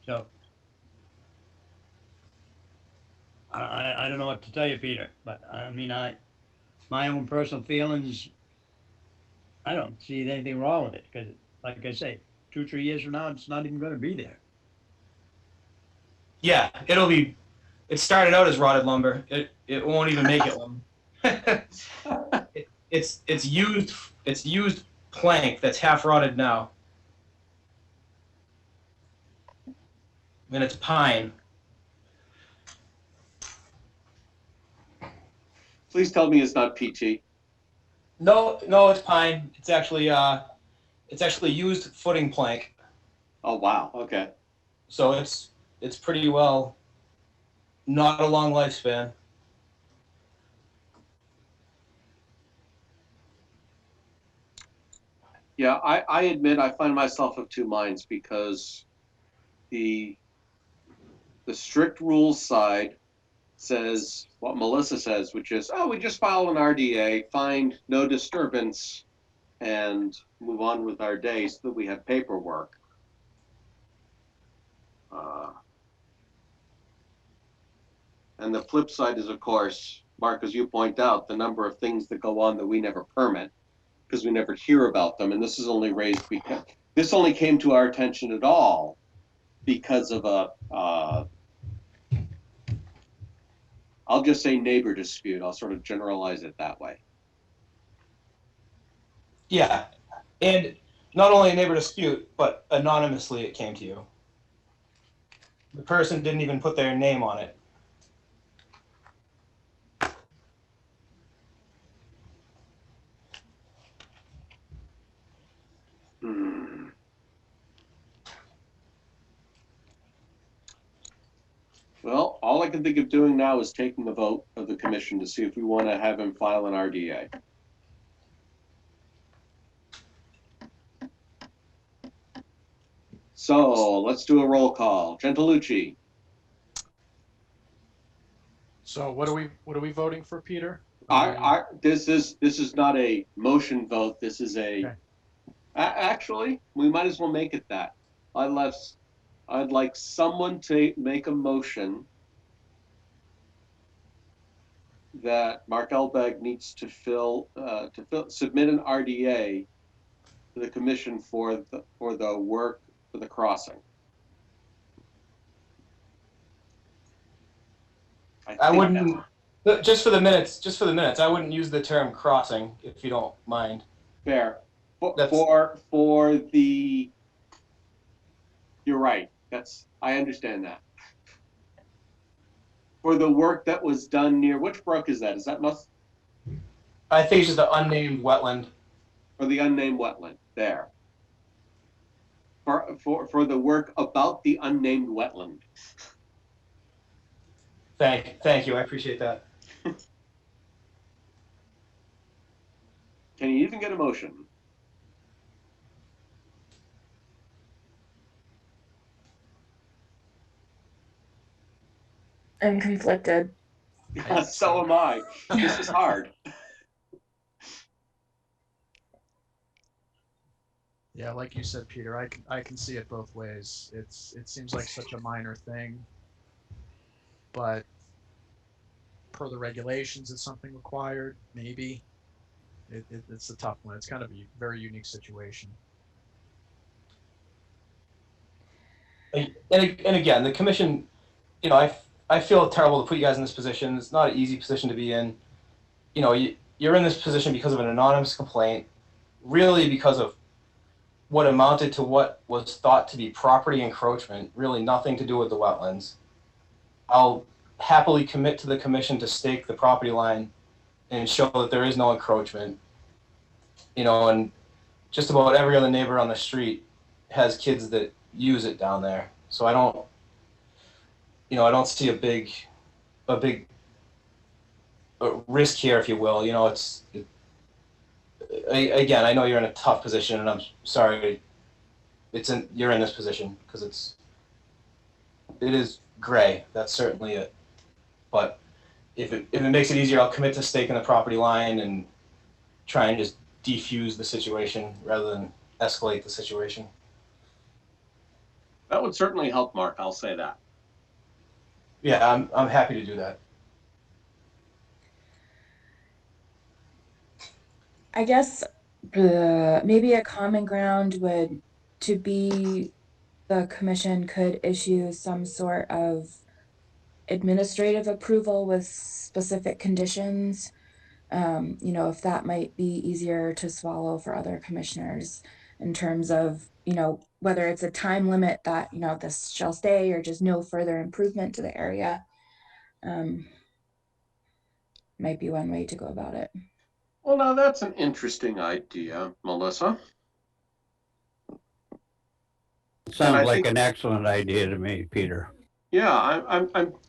S9: So I don't know what to tell you, Peter, but my own personal feelings, I don't see anything wrong with it, because like I say, 2-3 years from now, it's not even going to be there.
S8: Yeah, it started out as rotted lumber. It won't even make it lumber. It's used plank that's half rotted now. And it's pine.
S1: Please tell me it's not PT.
S8: No, it's pine. It's actually used footing plank.
S1: Oh, wow. Okay.
S8: So it's pretty well not a long lifespan.
S1: Yeah, I admit I find myself of two minds, because the strict rules side says what Melissa says, which is, oh, we just file an RDA, find no disturbance, and move on with our day so that we have paperwork. And the flip side is, of course, Mark, as you point out, the number of things that go on that we never permit because we never hear about them. And this is only raised because this only came to our attention at all because of I'll just say neighbor dispute. I'll sort of generalize it that way.
S8: Yeah, and not only a neighbor dispute, but anonymously it came to you. The person didn't even put their name on it.
S1: Well, all I can think of doing now is taking the vote of the commission to see if we want to have him file an RDA. So let's do a roll call. Gentilucci.
S5: So what are we voting for, Peter?
S1: This is not a motion vote. This is a.
S5: Okay.
S1: Actually, we might as well make it that. I'd like someone to make a motion that Mark Elbeg needs to submit an RDA to the commission for the work for the crossing.
S8: I wouldn't, just for the minutes, I wouldn't use the term crossing, if you don't mind.
S1: Fair. For the, you're right. I understand that. For the work that was done near, which brook is that? Is that
S8: I think it's just the unnamed wetland.
S1: For the unnamed wetland, there. For the work about the unnamed wetland.
S8: Thank you, I appreciate that.
S1: Can you even get a motion?
S2: I'm conflicted.
S1: Yeah, so am I. This is hard.
S5: Yeah, like you said, Peter, I can see it both ways. It seems like such a minor thing, but per the regulations, it's something required. Maybe it's a tough one. It's kind of a very unique situation.
S8: And again, the commission, I feel terrible to put you guys in this position. It's not an easy position to be in. You're in this position because of an anonymous complaint, really because of what amounted to what was thought to be property encroachment, really nothing to do with the wetlands. I'll happily commit to the commission to stake the property line and show that there is no encroachment. And just about every other neighbor on the street has kids that use it down there. So I don't see a big risk here, if you will. You know, again, I know you're in a tough position, and I'm sorry. You're in this position because it is gray. That's certainly it. But if it makes it easier, I'll commit to staking the property line and try and just defuse the situation rather than escalate the situation.
S1: That would certainly help, Mark. I'll say that.
S8: Yeah, I'm happy to do that.
S2: I guess maybe a common ground would to be the commission could issue some sort of administrative approval with specific conditions. You know, if that might be easier to swallow for other commissioners in terms of, you know, whether it's a time limit that, you know, this shall stay or just no further improvement to the area. Might be one way to go about it.
S1: Well, now that's an interesting idea, Melissa.
S7: Sounds like an excellent idea to me, Peter.
S1: Yeah,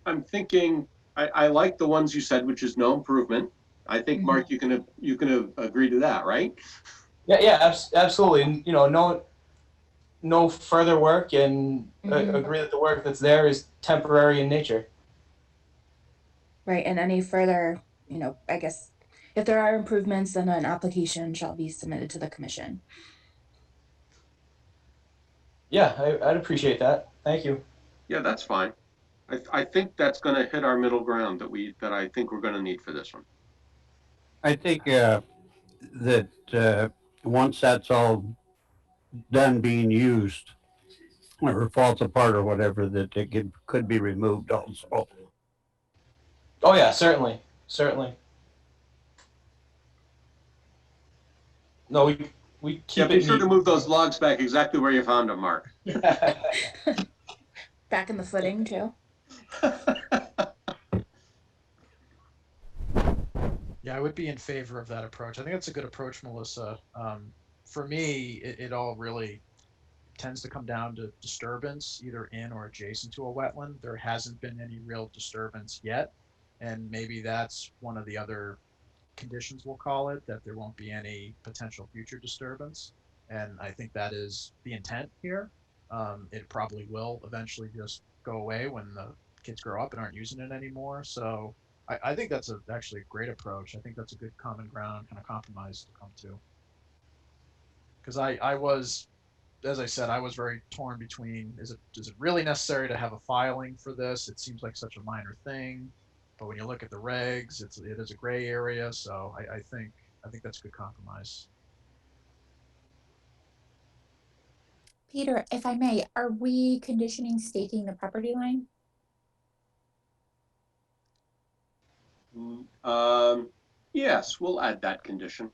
S1: I'm thinking. I like the ones you said, which is no improvement. I think, Mark, you can agree to that, right?
S8: Yeah, absolutely. And you know, no further work, and agree that the work that's there is temporary in nature.
S2: Right, and any further, you know, I guess if there are improvements, then an application shall be submitted to the commission.
S8: Yeah, I'd appreciate that. Thank you.
S1: Yeah, that's fine. I think that's going to hit our middle ground that I think we're going to need for this one.
S7: I think that once that's all done being used or falls apart or whatever, that it could be removed also.
S8: Oh yeah, certainly. No, we keep
S1: be sure to move those logs back exactly where you found them, Mark.
S2: Back in the footing too.
S5: Yeah, I would be in favor of that approach. I think that's a good approach, Melissa. For me, it all really tends to come down to disturbance, either in or adjacent to a wetland. There hasn't been any real disturbance yet, and maybe that's one of the other conditions, we'll call it, that there won't be any potential future disturbance. And I think that is the intent here. It probably will eventually just go away when the kids grow up and aren't using it anymore. So I think that's actually a great approach. I think that's a good common ground kind of compromise to come to. Because I was, as I said, I was very torn between, is it really necessary to have a filing for this? It seems like such a minor thing, but when you look at the regs, it is a gray area. So I think that's a good compromise.
S3: Peter, if I may, are we conditioning staking the property line?
S1: Yes, we'll add that condition.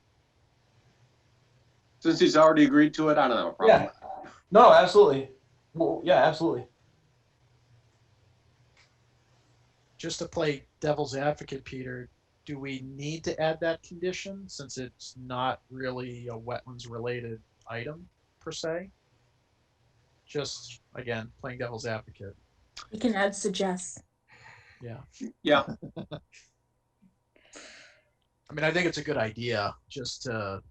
S1: Since he's already agreed to it, I don't have a problem.
S8: Yeah. No, absolutely. Well, yeah, absolutely.
S5: Just to play devil's advocate, Peter, do we need to add that condition since it's not really a wetlands related item per se? Just, again, playing devil's advocate.
S2: You can add suggest.
S5: Yeah.
S1: Yeah.
S5: I mean, I think it's a good idea just to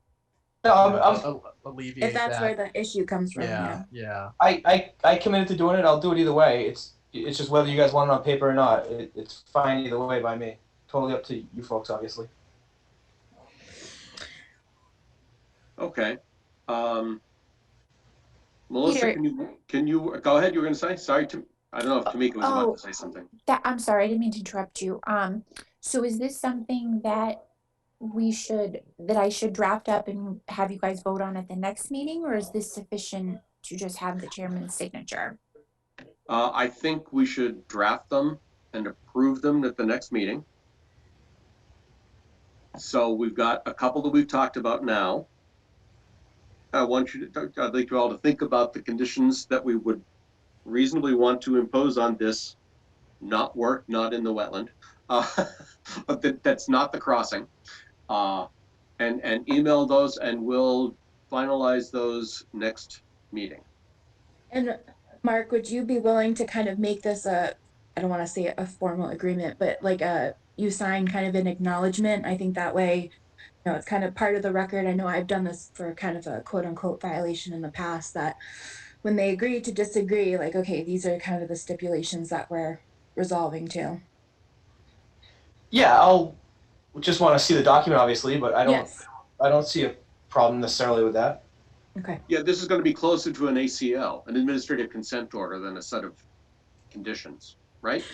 S5: alleviate
S2: if that's
S5: that.
S2: where the issue comes from.
S5: Yeah.
S8: I committed to doing it. I'll do it either way. It's just whether you guys want it on paper or not. It's fine either way by me. Totally up to you folks, obviously.
S1: Okay. Melissa,
S3: Peter,
S1: can you go ahead? You were going to say? Sorry, I don't know if Tamika was about to say something.
S3: I'm sorry, I didn't mean to interrupt you. So is this something that I should draft up and have you guys vote on at the next meeting, or is this sufficient to just have the chairman's signature?
S1: I think we should draft them and approve them at the next meeting. So we've got a couple that we've talked about now. I'd like you all to think about the conditions that we would reasonably want to impose on this not in the wetland, but that's not the crossing, and email those, and we'll finalize those next meeting.
S2: And Mark, would you be willing to kind of make this I don't want to say a formal agreement, but like you sign kind of an acknowledgement. I think that way, you know, it's kind of part of the record. I know I've done this for kind of a quote unquote violation in the past, that when they agree to disagree, like, okay, these are kind of the stipulations that we're resolving to.
S8: Yeah, I'll just want to see the document, obviously, but
S2: Yes.
S8: I don't see a problem necessarily with that.
S2: Okay.
S1: Yeah, this is going to be closer to an ACL, an administrative consent order, than a set of conditions, right?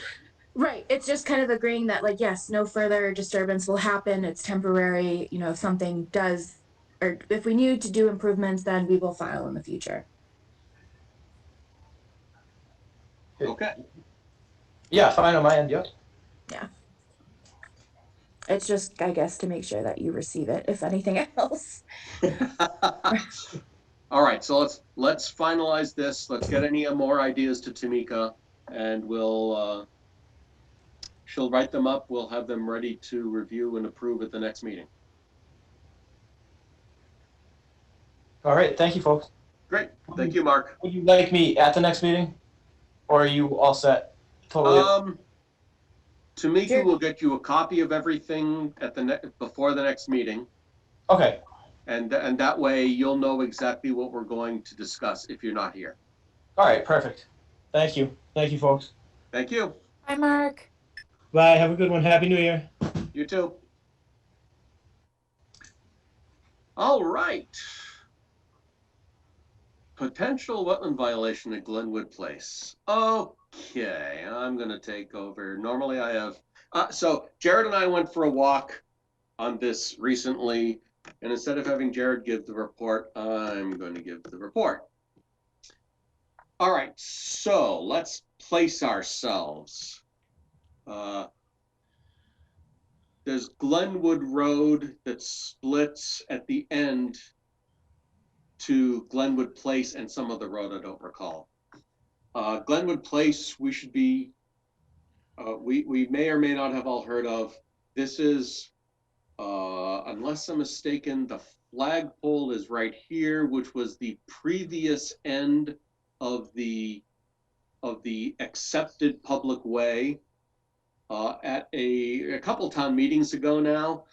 S2: Right. It's just kind of agreeing that, like, yes, no further disturbance will happen. It's temporary. You know, if something does, or if we need to do improvements, then we will file in the future.
S1: Okay.
S8: Yeah, fine on my end. Yep.
S2: Yeah. It's just, I guess, to make sure that you receive it, if anything else.
S1: All right, so let's finalize this. Let's get any more ideas to Tamika, and she'll write them up. We'll have them ready to review and approve at the next meeting.
S8: All right. Thank you, folks.
S1: Great. Thank you, Mark.
S8: Would you like me at the next meeting, or are you all set? Totally.
S1: Tamika
S2: Sure.
S1: will get you a copy of everything at before the next meeting,
S8: Okay.
S1: and that way you'll know exactly what we're going to discuss if you're not here.
S8: All right. Perfect. Thank you. Thank you, folks.
S1: Thank you.
S3: Bye, Mark.
S8: Bye. Have a good one. Happy New Year.
S1: You too. All right. Potential wetland violation at Glenwood Place. Okay, I'm gonna take over. Normally I have, so Jared and I went for a walk on this recently, and instead of having Jared give the report, I'm going to give the report. All right, so let's place ourselves. There's Glenwood Road that splits at the end to Glenwood Place and some other road I don't recall. Glenwood Place, we should be, we may or may not have all heard of. This is, unless I'm mistaken, the flagpole is right here, which was the previous end of the accepted public way. At a couple town meetings ago now,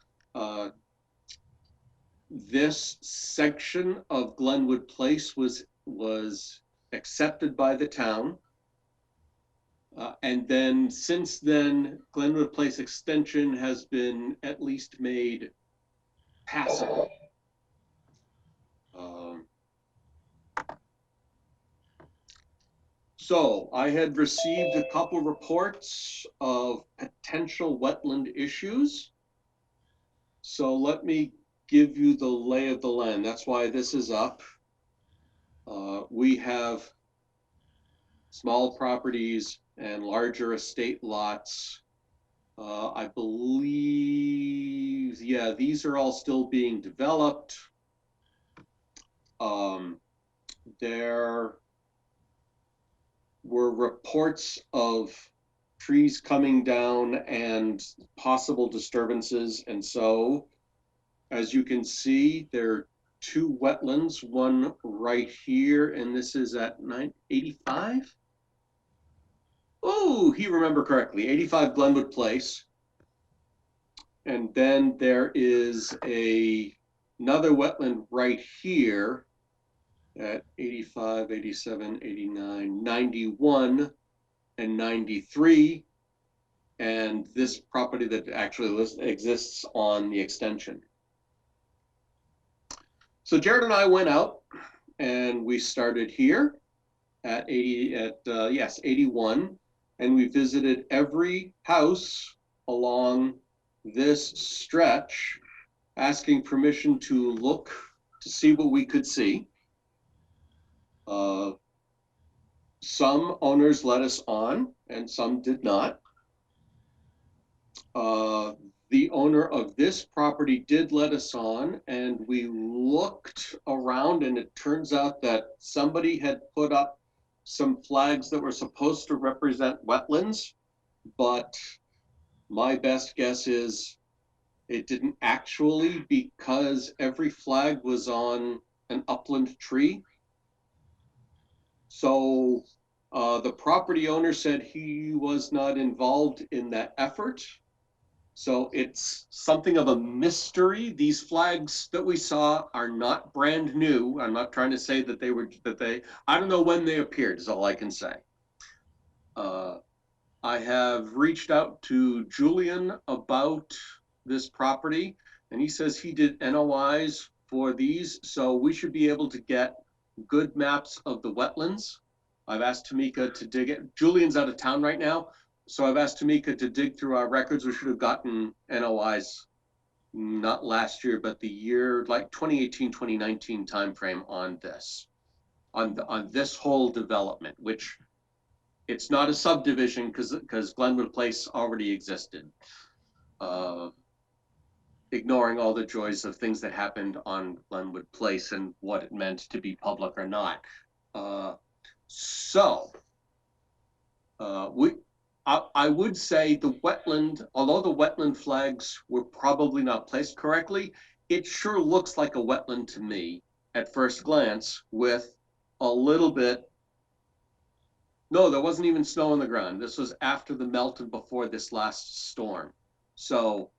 S1: this section of Glenwood Place was accepted by the town. And then since then, Glenwood Place extension has been at least made passable. So I had received a couple reports of potential wetland issues. So let me give you the lay of the land. That's why this is up. We have small properties and larger estate lots. I believe, yeah, these are all still being developed. There were reports of trees coming down and possible disturbances. And so, as you can see, there are two wetlands, one right here, and this is at 985. Oh, he remembered correctly, 85 Glenwood Place. And then there is another wetland right here at 85, 87, 89, 91, and 93. And this property that actually exists on the extension. So Jared and I went out and we started here at 81, and we visited every house along this stretch, asking permission to look to see what we could see. Some owners let us on and some did not. The owner of this property did let us on, and we looked around, and it turns out that somebody had put up some flags that were supposed to represent wetlands, but my best guess is it didn't actually, because every flag was on an upland tree. So the property owner said he was not involved in that effort. So it's something of a mystery. These flags that we saw are not brand new. I'm not trying to say that I don't know when they appeared, is all I can say. I have reached out to Julian about this property, and he says he did NOIs for these, so we should be able to get good maps of the wetlands. I've asked Tamika to dig it. Julian's out of town right now, so I've asked Tamika to dig through our records. We should have gotten NOIs not last year, but the year like 2018, 2019 timeframe on this, on this whole development, which it's not a subdivision because Glenwood Place already existed. Ignoring all the joys of things that happened on Glenwood Place and what it meant to be public or not. I would say the wetland, although the wetland flags were probably not placed correctly, it sure looks like a wetland to me at first glance with a little bit. No, there wasn't even snow on the ground. This was after the melt and before this last storm. So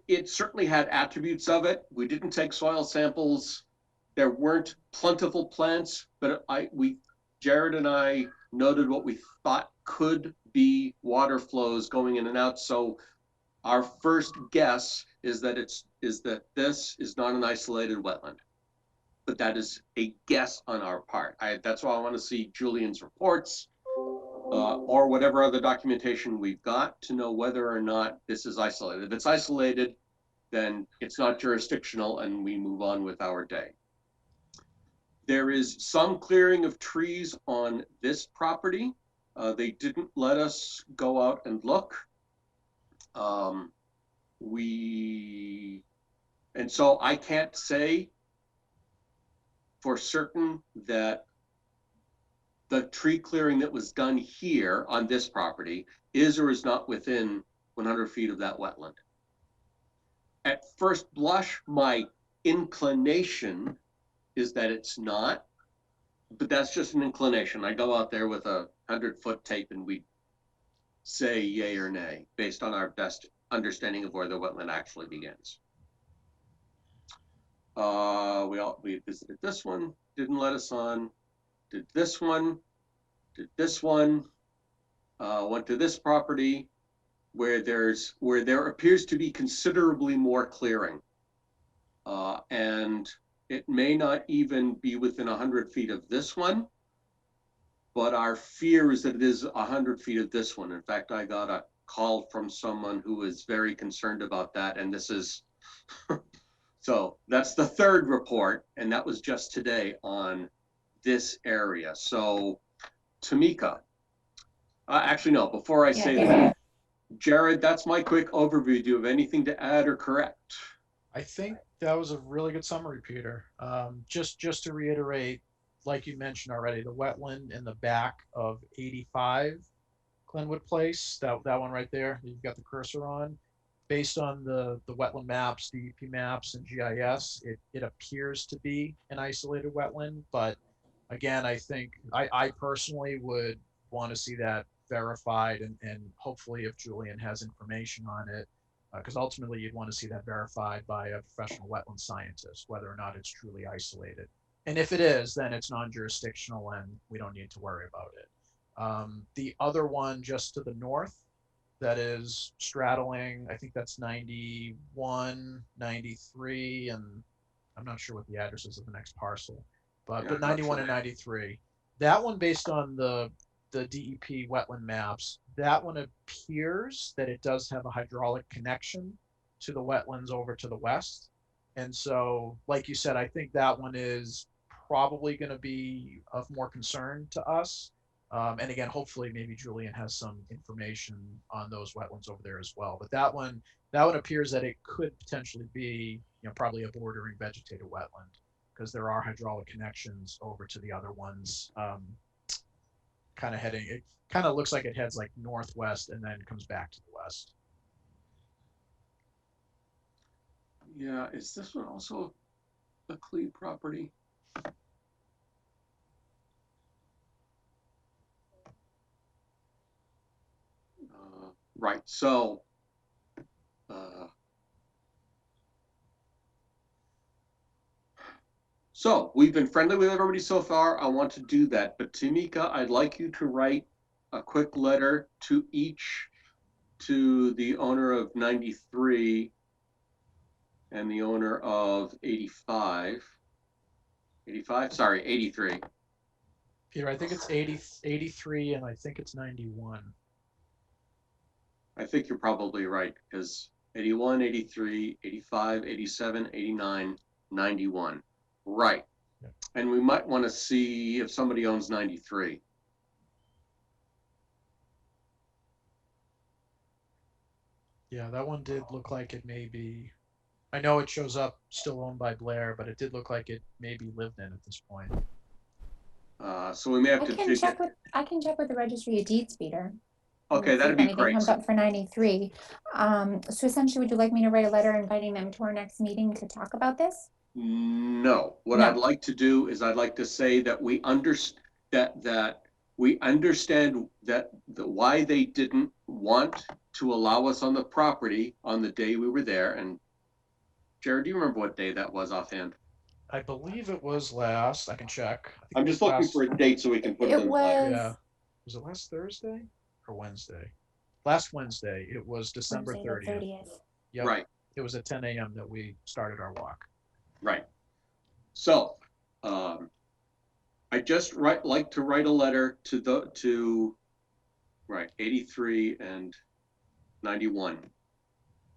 S1: it certainly had attributes of it. We didn't take soil samples. There weren't plentiful plants, but Jared and I noted what we thought could be water flows going in and out. So our first guess is that this is not an isolated wetland. But that is a guess on our part. That's why I want to see Julian's reports or whatever other documentation we've got to know whether or not this is isolated. If it's isolated, then it's not jurisdictional and we move on with our day. There is some clearing of trees on this property. They didn't let us go out and look. And so I can't say for certain that the tree clearing that was done here on this property is or is not within 100 feet of that wetland. At first blush, my inclination is that it's not, but that's just an inclination. I go out there with a 100-foot tape and we say yay or nay based on our best understanding of where the wetland actually begins. We visited this one, didn't let us on, did this one, went to this property where there appears to be considerably more clearing. And it may not even be within 100 feet of this one, but our fear is that it is 100 feet of this one. In fact, I got a call from someone who is very concerned about that, and this is, so that's the third report, and that was just today on this area. So Tamika, actually no, before I say that, Jared, that's my quick overview. Do you have anything to add or correct?
S5: I think that was a really good summary, Peter. Just to reiterate, like you mentioned already, the wetland in the back of 85 Glenwood Place, that one right there, you've got the cursor on. Based on the wetland maps, DEP maps, and GIS, it appears to be an isolated wetland. But again, I think I personally would want to see that verified, and hopefully if Julian has information on it, because ultimately you'd want to see that verified by a professional wetland scientist, whether or not it's truly isolated. And if it is, then it's non-jurisdictional and we don't need to worry about it. The other one just to the north, that is straddling, I think that's 91, 93, and I'm not sure what the address is of the next parcel, but 91 and 93. That one, based on the DEP wetland maps, that one appears that it does have a hydraulic connection to the wetlands over to the west. And so, like you said, I think that one is probably going to be of more concern to us. And again, hopefully maybe Julian has some information on those wetlands over there as well. But that one appears that it could potentially be, probably a bordering vegetated wetland, because there are hydraulic connections over to the other ones. It kind of looks like it heads like northwest and then comes back to the west.
S1: Yeah, is this one also a Cleve property? Right, so, so we've been friendly with everybody so far. I want to do that, but Tamika, I'd like you to write a quick letter to the owner of 93 and the owner of 85, sorry, 83.
S5: Peter, I think it's 83 and I think it's 91.
S1: I think you're probably right, because 81, 83, 85, 87, 89, 91. Right.
S5: Yeah.
S1: And we might want to see if somebody owns 93.
S5: Yeah, that one did look like it may be. I know it shows up still owned by Blair, but it did look like it may be lived in at this point.
S1: So we may have
S3: I
S1: to
S3: can check with the registry of deeds, Peter.
S1: Okay,
S3: See
S1: that'd
S3: if
S1: be
S3: anything
S1: great.
S3: comes up for 93. So essentially, would you like me to write a letter inviting them to our next meeting to talk about this?
S1: No, what
S3: No.
S1: I'd like to do is I'd like to say that we understand that why they didn't want to allow us on the property on the day we were there. And Jared, do you remember what day that was offhand?
S5: I believe it was last. I can check. I think
S1: I'm
S5: it was
S1: just looking
S5: last-
S1: for a date so we can put it
S3: It
S1: in the letter.
S3: was
S5: Yeah. Was it last Thursday or Wednesday? Last Wednesday. It was December
S3: Wednesday the
S5: 30th. Yep.
S1: Right,
S5: It was at 10 a.m. that we started our walk.
S1: right. So, I just like to write a letter to 83 and 91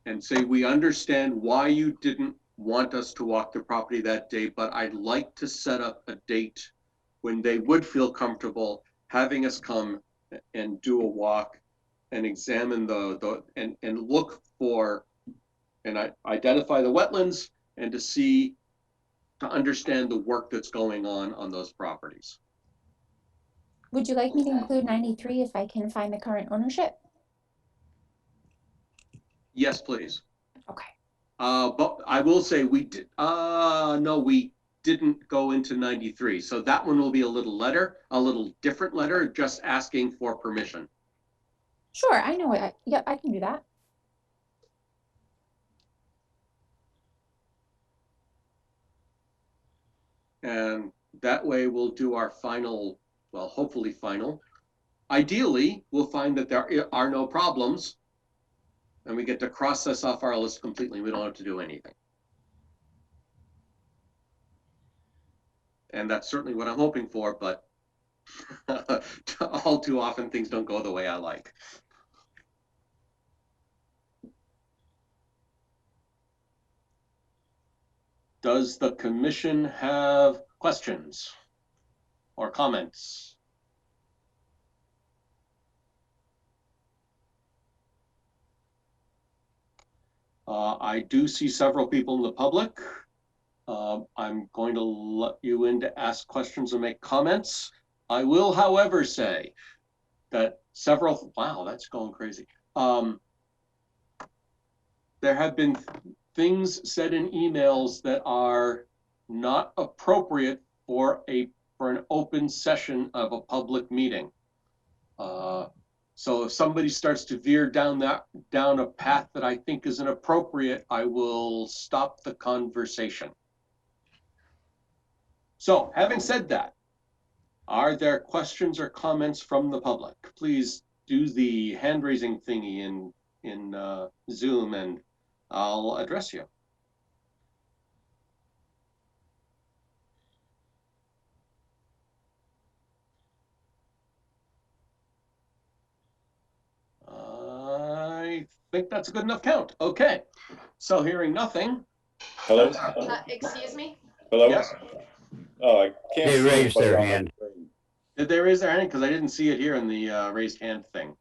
S1: and say, we understand why you didn't want us to walk the property that day, but I'd like to set up a date when they would feel comfortable having us come and do a walk and examine and look for and identify the wetlands and to understand the work that's going on those properties.
S3: Would you like me to include 93 if I can find the current ownership?
S1: Yes, please.
S3: Okay.
S1: But I will say we didn't go into 93. So that one will be a little different letter, just asking for permission.
S3: Sure, I know it. Yep, I can do that.
S1: And that way we'll do our final, well, hopefully final. Ideally, we'll find that there are no problems and we get to cross this off our list completely. We don't have to do anything. And that's certainly what I'm hoping for, but all too often things don't go the way I like. Does the commission have questions or comments? I do see several people in the public. I'm going to let you in to ask questions and make comments. I will, however, say that wow, that's going crazy. There have been things said in emails that are not appropriate for an open session of a public meeting. So if somebody starts to veer down a path that I think is inappropriate, I will stop the conversation. So having said that, are there questions or comments from the public? Please do the hand raising thingy in Zoom and I'll address you. I think that's a good enough count. Okay, so hearing nothing.
S10: Hello?
S11: Excuse me?
S10: Hello?
S1: Yes.
S10: Oh, I can't
S7: They
S10: see
S7: raised
S10: anybody
S7: their
S10: on my
S7: hand.
S10: screen.
S1: Did they raise their hand? Because I didn't see it here in the raised hand thing.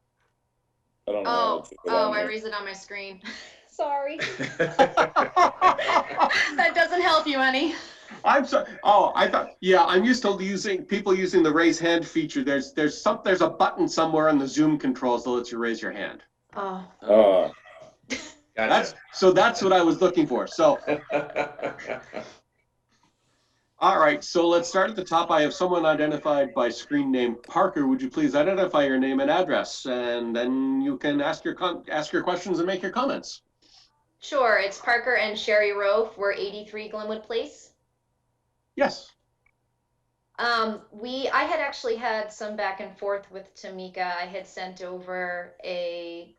S10: I don't know. how to do it on
S11: I
S10: here.
S11: raised it on my screen. Sorry. That doesn't help you any.
S1: I'm sorry. Oh, I thought. Yeah, I'm used to people using the raise hand feature. There's a button somewhere on the Zoom controls that lets you raise your hand.
S11: Oh.
S10: Oh,
S1: That's what I was looking for. So All right, so let's start at the top. I have someone identified by screen name Parker. Would you please identify your name and address, and then you can ask your questions and make your comments.
S11: Sure, it's Parker and Sherry Rowe for 83 Glenwood Place.
S1: Yes.
S11: I had actually had some back and forth with Tamika. I had sent over the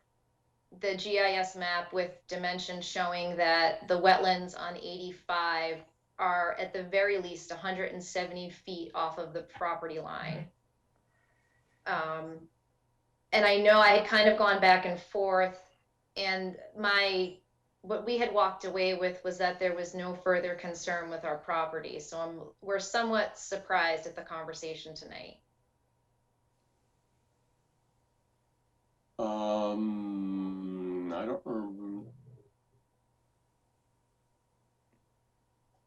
S11: GIS map with dimensions showing that the wetlands on 85 are at the very least 170 feet off of the property line. And I know I had kind of gone back and forth, and what we had walked away with was that there was no further concern with our property. So we're somewhat surprised at the conversation tonight.
S1: I don't remember.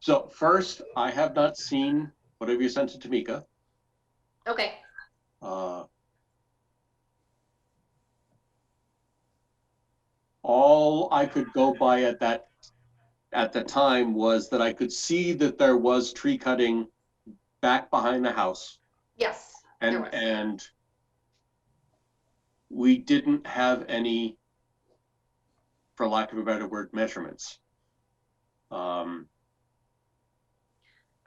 S1: So first, I have not seen whatever you sent to Tamika.
S11: Okay.
S1: All I could go by at the time was that I could see that there was tree cutting back behind the house.
S11: Yes.
S1: And we didn't have any, for lack of a better word, measurements.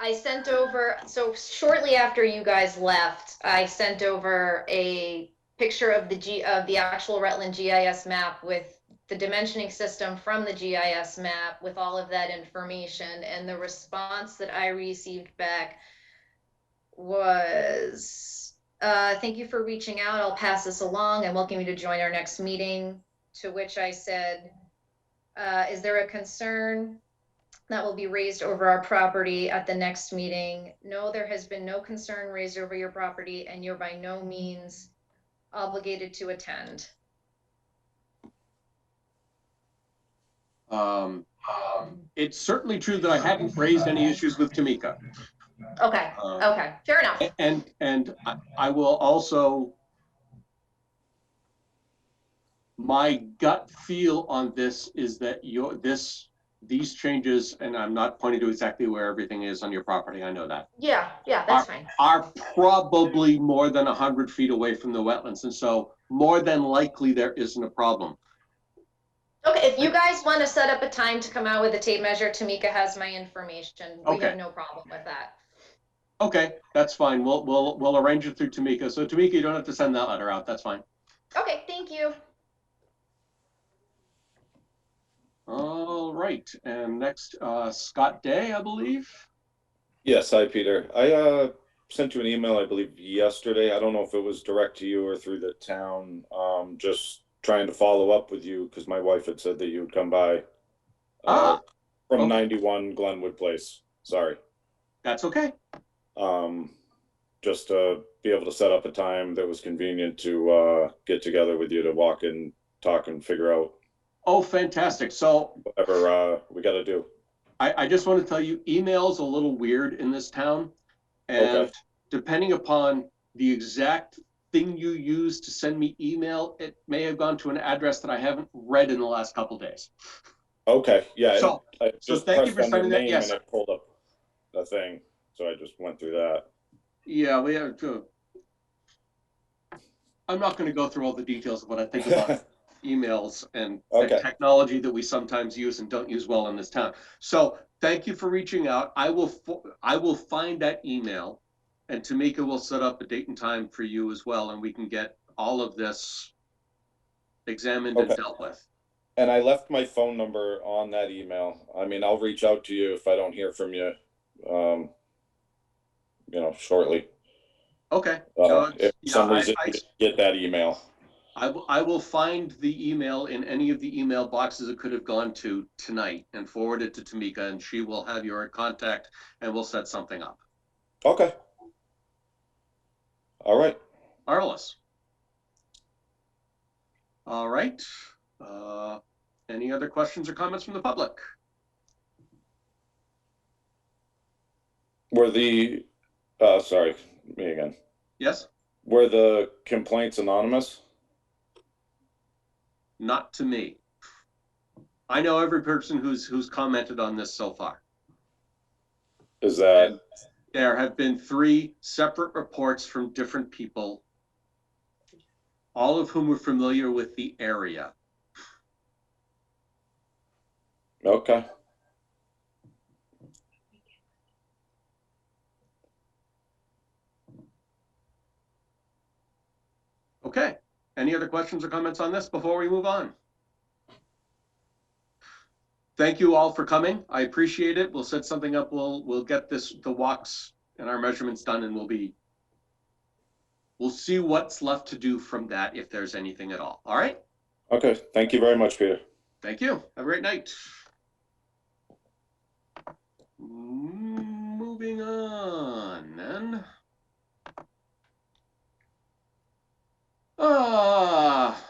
S11: I sent over, so shortly after you guys left, I sent over a picture of the actual Rutland GIS map with the dimensioning system from the GIS map with all of that information, and the response that I received back was, thank you for reaching out. I'll pass this along and welcome you to join our next meeting. To which I said, is there a concern that will be raised over our property at the next meeting? No, there has been no concern raised over your property, and you're by no means obligated to attend.
S1: It's certainly true that I hadn't raised any issues with Tamika.
S11: Okay, okay, fair enough.
S1: And I will also, my gut feel on this is that these changes, and I'm not pointing to exactly where everything is on your property, I know that.
S11: Yeah, that's fine.
S1: Are probably more than 100 feet away from the wetlands, and so more than likely there isn't a problem.
S11: Okay, if you guys want to set up a time to come out with a tape measure, Tamika has my information. We have no problem with that.
S1: Okay, that's fine. We'll arrange it through Tamika. So Tamika, you don't have to send that letter out. That's fine.
S11: Okay, thank you.
S1: All right, and next, Scott Day, I believe.
S10: Yes, hi, Peter. I sent you an email, I believe, yesterday. I don't know if it was direct to you or through the town. Just trying to follow up with you because my wife had said that you would come by. From
S1: okay.
S10: 91 Glenwood Place. Sorry.
S1: That's okay.
S10: Just to be able to set up a time that was convenient to get together with you to walk and talk and figure out.
S1: Oh, fantastic. So
S10: whatever we got to do.
S1: I just want to tell you, email's a little weird in this town. And depending upon the exact thing you use to send me email, it may have gone to an address that I haven't read in the last couple of days.
S10: Okay, yeah.
S1: So thank you for sending that.
S10: Yes. And it pulled up the thing. So I just went through that.
S1: Yeah, we have to. I'm not going to go through all the details of what I think about emails and technology that we sometimes use and don't use well in this town. So thank you for reaching out. I will find that email, and Tamika will set up a date and time for you as well, and we can get all of this examined and dealt with.
S10: And I left my phone number on that email. I mean, I'll reach out to you if I don't hear from you, shortly.
S1: Okay.
S10: If for some reason you get that email.
S1: I will find the email in any of the email boxes it could have gone to tonight and forward it to Tamika, and she will have your contact and we'll set something up.
S10: Okay. All right.
S1: Marvelous. All right. Any other questions or comments from the public?
S10: Were the, sorry, me again.
S1: Yes.
S10: Were the complaints anonymous?
S1: Not to me. I know every person who's commented on this so far.
S10: Is that,
S1: There have been 3 separate reports from different people, all of whom were familiar with the area.
S10: okay?
S1: Okay, any other questions or comments on this before we move on? Thank you all for coming. I appreciate it. We'll set something up. We'll get the walks and our measurements done, and we'll see what's left to do from that, if there's anything at all. All right?
S10: Okay, thank you very much, Peter.
S1: Thank you. Have a great night. Moving on then.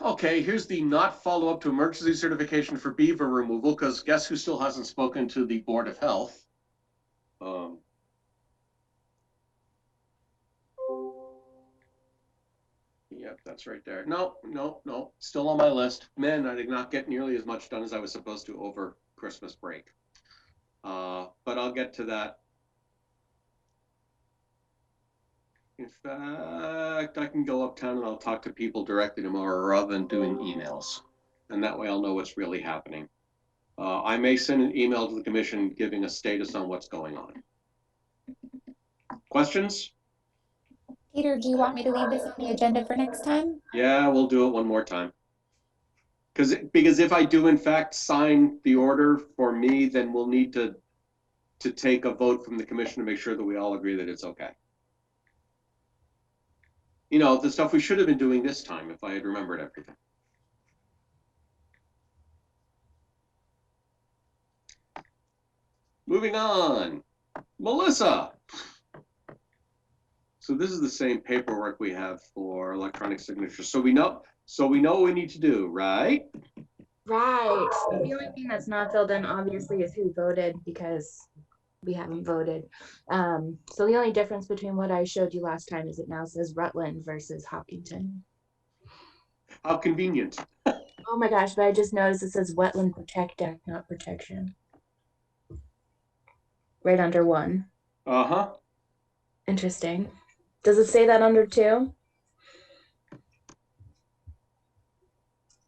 S1: Okay, here's the not follow-up to emergency certification for beaver removal, because guess who still hasn't spoken to the Board of Health? Yep, that's right there. No, still on my list. Man, I did not get nearly as much done as I was supposed to over Christmas break. But I'll get to that. In fact, I can go uptown and I'll talk to people directly tomorrow rather than doing emails. And that way I'll know what's really happening. I may send an email to the commission giving a status on what's going on. Questions?
S3: Peter, do you want me to leave this on the agenda for next time?
S1: Yeah, we'll do it one more time. Because if I do in fact sign the order for me, then we'll need to take a vote from the commission to make sure that we all agree that it's okay. You know, the stuff we should have been doing this time if I had remembered everything. Moving on, Melissa. So this is the same paperwork we have for electronic signatures. So we know what we need to do, right?
S2: Right. The only thing that's not filled in obviously is who voted, because we haven't voted. So the only difference between what I showed you last time is it now says Rutland versus Hopkinton.
S1: How convenient.
S2: Oh my gosh, but I just noticed it says Wetland Protect Act, not protection. Right under 1.
S1: Uh-huh.
S2: Interesting. Does it say that under 2?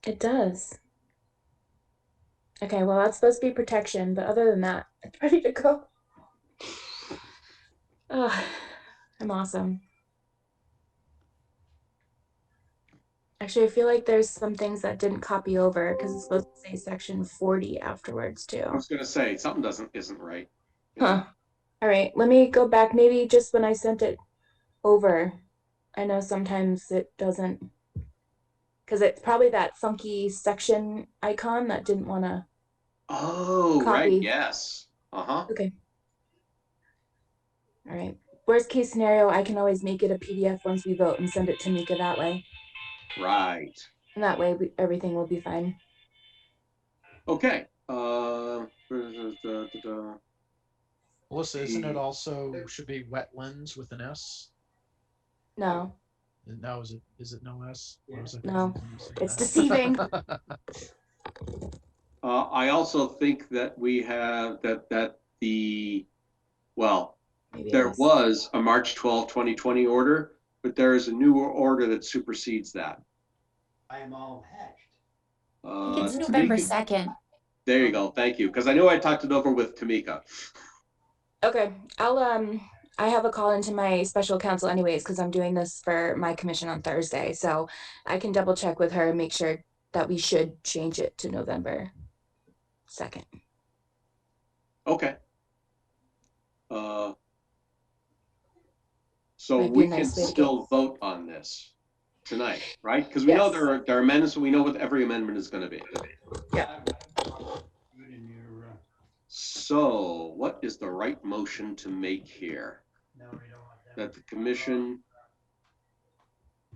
S2: It does. Okay, well, that's supposed to be protection, but other than that, it's ready to go. Oh, I'm awesome. Actually, I feel like there's some things that didn't copy over because it's supposed to say section 40 afterwards too.
S1: I was gonna say something isn't right.
S2: Huh. All right, let me go back. Maybe just when I sent it over. I know sometimes it doesn't, because it's probably that funky section icon that didn't want to.
S1: Oh,
S2: copy.
S1: right. Yes. Uh-huh.
S2: Okay. All right. Worst case scenario, I can always make it a PDF once we vote and send it to Mika that way.
S1: Right.
S2: And that way everything will be fine.
S1: Okay.
S5: Melissa, isn't it also should be wetlands with an S?
S2: No.
S5: No, is it no S?
S2: No, it's deceiving.
S1: I also think that we have there was a March 12, 2020 order, but there is a newer order that supersedes that.
S12: I am all hatched.
S3: I think it's November 2nd.
S1: There you go. Thank you. Because I knew I talked it over with Tamika.
S2: Okay. I have a call into my special counsel anyways, because I'm doing this for my commission on Thursday. So I can double check with her and make sure that we should change it to November 2nd.
S1: Okay. So we can still vote on this tonight, right? Because we know there are amendments, and we know what every amendment is going to be.
S2: Yeah.
S1: So what is the right motion to make here?
S12: No, we don't want
S1: That the commission,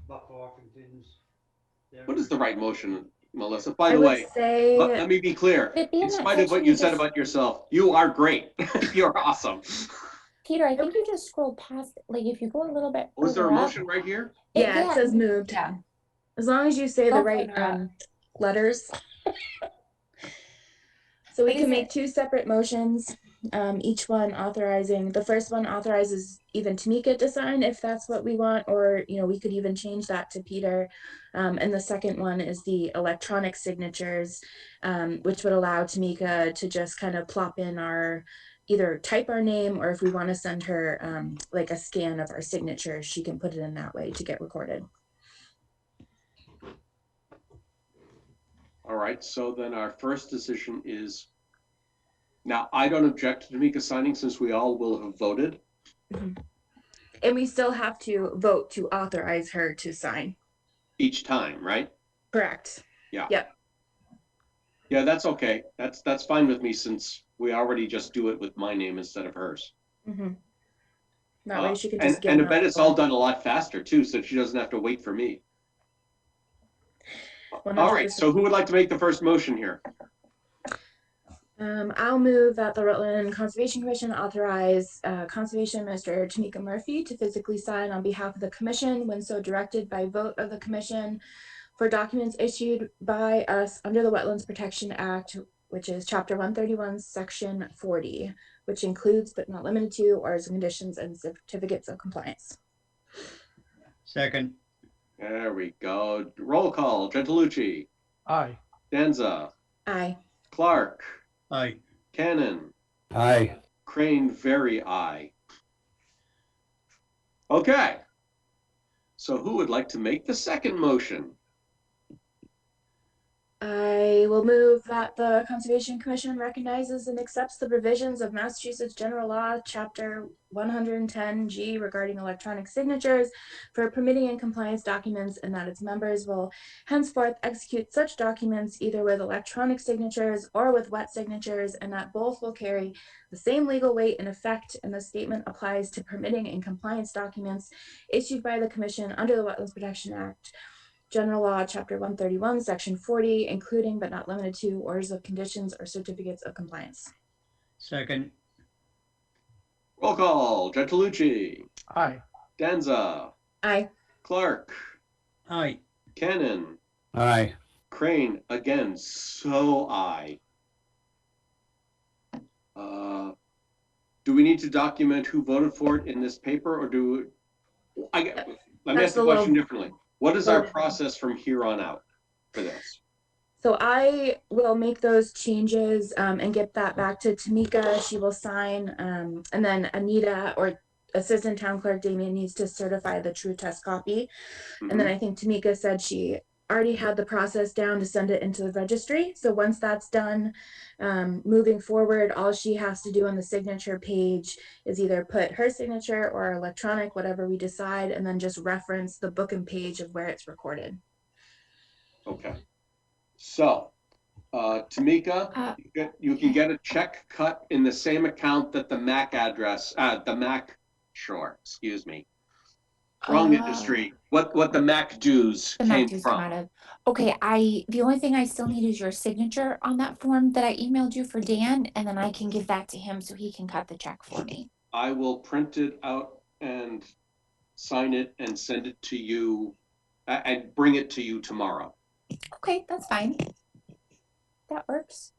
S12: Buck Orpingtons.
S1: what is the right motion, Melissa? By the way, let me be clear. In spite of what you said about yourself, you are great. You're awesome.
S3: Peter, I think you just scrolled past, like if you go a little bit.
S1: Was there a motion right here?
S2: Yeah, it says moved. Yeah. As long as you say the right letters. So we can make 2 separate motions. each one authorizing, the first one authorizes even Tamika to sign if that's what we want, or, we could even change that to Peter. And the second one is the electronic signatures, which would allow Tamika to just kind of plop in either type our name, or if we want to send her like a scan of our signature, she can put it in that way to get recorded.
S1: All right, so then our first decision is, now I don't object to Tamika signing since we all will have voted.
S2: Mm-hmm. And we still have to vote to authorize her to sign.
S1: Each time, right?
S2: Correct.
S1: Yeah.
S2: Yep.
S1: Yeah, that's okay. That's fine with me since we already just do it with my name instead of hers.
S2: Mm-hmm. That way she can just get
S1: and I bet it's all done a lot faster too, so she doesn't have to wait for me. 100%. All right, so who would like to make the first motion here?
S2: I'll move that the Rutland Conservation Commission authorize Conservation Minister Tamika Murphy to physically sign on behalf of the Commission when so directed by vote of the Commission for documents issued by us under the Wetlands Protection Act, which is Chapter 131, Section 40, which includes but not limited to orders and conditions and certificates of compliance.
S9: Second.
S1: There we go. Roll call. Gentilucci.
S5: Aye.
S1: Danza.
S2: Aye.
S1: Clark.
S9: Aye.
S1: Cannon.
S7: Aye.
S1: Crane, very aye. Okay. So who would like to make the second motion?
S2: I will move that the Conservation Commission recognizes and accepts the provisions of Massachusetts General Law, Chapter 110G regarding electronic signatures for permitting and compliance documents, and that its members will henceforth execute such documents either with electronic signatures or with wet signatures, and that both will carry the same legal weight and effect, and the statement applies to permitting and compliance documents issued by the Commission under the Wetlands Protection Act, General Law, Chapter 131, Section 40, including but not limited to orders of conditions or certificates of compliance.
S9: Second.
S1: Roll call. Gentilucci.
S5: Aye.
S1: Danza.
S2: Aye.
S1: Clark.
S9: Aye.
S1: Cannon.
S7: Aye.
S1: Crane, again, so aye. Do we need to document who voted for it in this paper, or let me ask the question differently. What is our process from here on out for this?
S2: So I will make those changes and get that back to Tamika. She will sign, and then Anita or Assistant Town Clerk Damien needs to certify the true test copy. Mm-hmm. And then I think Tamika said she already had the process down to send it into the registry. So once that's done, moving forward, all she has to do on the signature page is either put her signature or electronic, whatever we decide, and then just reference the book and page of where it's recorded.
S1: Okay. So, Tamika, you can get a check cut in the same account that the MAC address, excuse me. Wrong industry. What the MAC dues came from.
S3: Okay, the only thing I still need is your signature on that form that I emailed you for Dan, and then I can give that to him so he can cut the check for me.
S1: I will print it out and sign it and send it to you. And bring it to you tomorrow.
S3: Okay, that's fine. That works.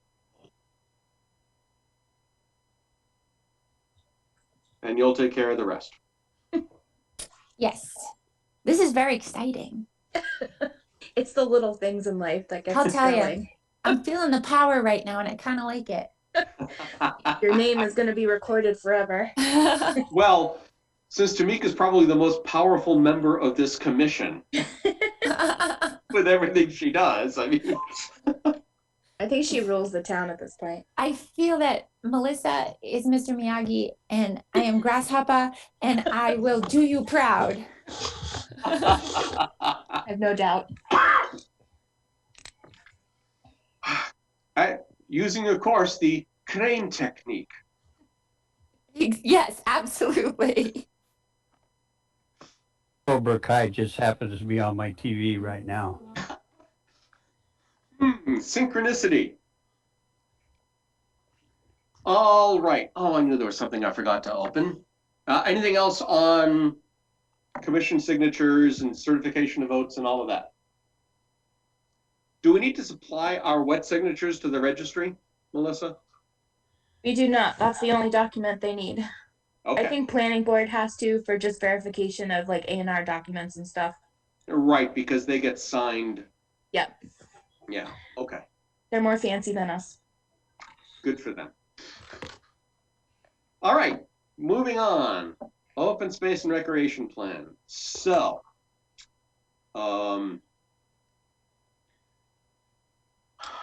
S1: And you'll take care of the rest.
S3: Yes. This is very exciting.
S2: It's the little things in life that get
S3: I'll tell you, I'm feeling the power right now and I kind of like it.
S2: Your name is going to be recorded forever.
S1: Well, since Tamika's probably the most powerful member of this commission with everything she does, I mean.
S2: I think she rules the town at this point.
S3: I feel that Melissa is Mr. Miyagi and I am Grasshopper and I will do you proud.
S2: I have no doubt.
S1: Using, of course, the crane technique.
S3: Yes, absolutely.
S7: Cobra Kai just happens to be on my TV right now.
S1: Synchronicity. All right. Oh, I knew there was something I forgot to open. Anything else on commission signatures and certification of votes and all of that? Do we need to supply our wet signatures to the registry, Melissa?
S2: We do not. That's the only document they need. I
S1: Okay,
S2: think planning board has to for just verification of like A&R documents and stuff.
S1: right, because they get signed.
S2: Yep.
S1: Yeah, okay,
S2: They're more fancy than us.
S1: good for them. All right, moving on. Open space and recreation plan. So,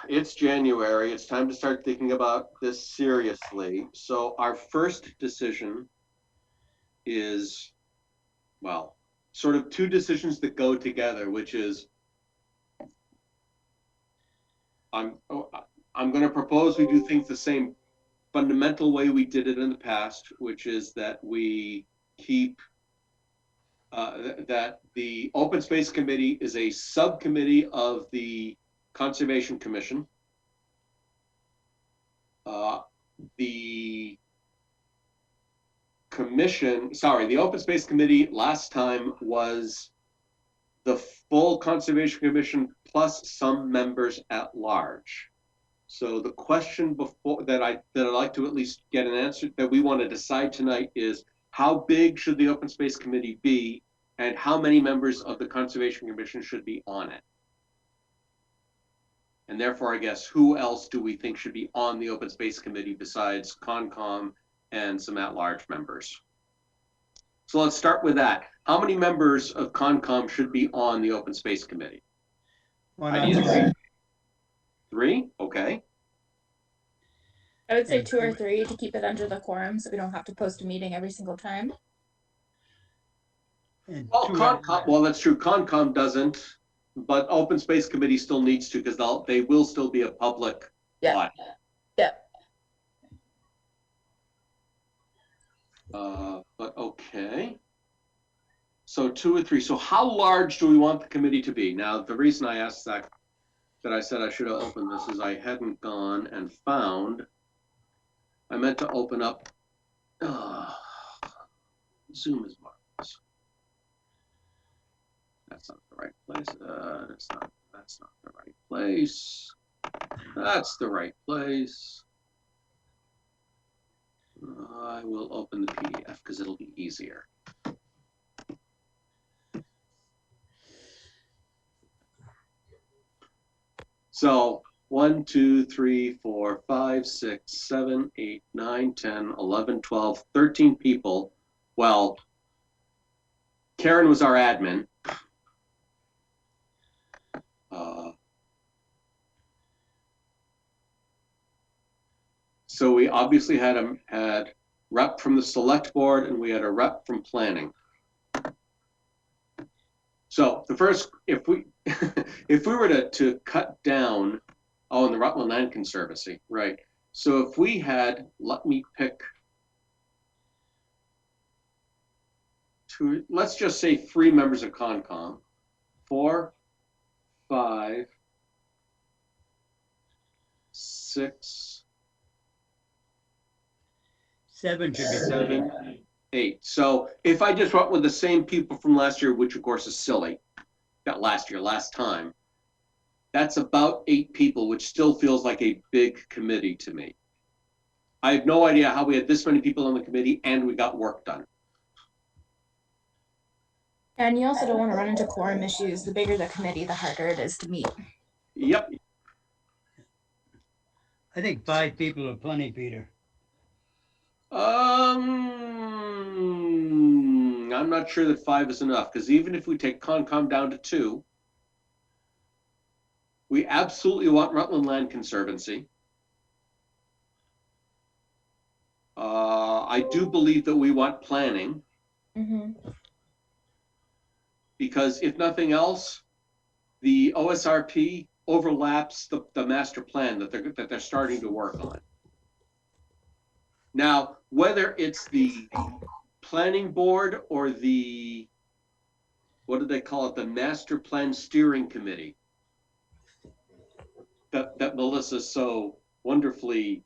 S1: it's January. It's time to start thinking about this seriously. So our first decision is, well, sort of two decisions that go together, which is I'm going to propose we do things the same fundamental way we did it in the past, which is that we keep that the Open Space Committee is a subcommittee of the Conservation Commission. The the Open Space Committee last time was the full Conservation Commission plus some members at large. So the question before that I'd like to at least get an answer that we want to decide tonight is how big should the Open Space Committee be and how many members of the Conservation Commission should be on it? And therefore, I guess, who else do we think should be on the Open Space Committee besides Concom and some at-large members? So let's start with that. How many members of Concom should be on the Open Space Committee?
S9: One
S1: I need
S9: other.
S1: 3, okay.
S2: I would say
S9: And
S2: 2 or 3 to keep it under the quorum so we don't have to post a meeting every single time.
S9: And
S1: Well,
S9: two
S1: Concom, well, that's true. Concom doesn't, but Open Space Committee still needs to because they will still be a public body.
S2: Yep.
S1: But okay. So 2 or 3. So how large do we want the committee to be? Now, the reason I asked that I said I should have opened this is I hadn't gone and found. I meant to open up. Zoom is marvelous. That's not the right place. That's not the right place. That's the right place. I will open the PDF because it'll be easier. So 1, 2, 3, 4, 5, 6, 7, 8, 9, 10, 11, 12, 13 people. Well, Karen was our admin. So we obviously had rep from the select board and we had a rep from planning. So the first, if we if we were to cut down, in the Rutland Land Conservancy, right? So if we had, let me pick 2, let's just say 3 members of Concom, 4, 5, 6,
S9: 7 should be
S1: 7, 8. So if I just went with the same people from last year, which of course is silly, not last year, last time, that's about 8 people, which still feels like a big committee to me. I have no idea how we had this many people on the committee and we got work done.
S2: And you also don't want to run into quorum issues. The bigger the committee, the harder it is to meet.
S1: Yep.
S9: I think 5 people are plenty, Peter.
S1: I'm not sure that 5 is enough because even if we take Concom down to 2, we absolutely want Rutland Land Conservancy. I do believe that we want planning.
S2: Mm-hmm.
S1: Because if nothing else, the OSRP overlaps the master plan that they're starting to work on. Now, whether it's the planning board or the, what do they call it, the master plan steering committee that Melissa so wonderfully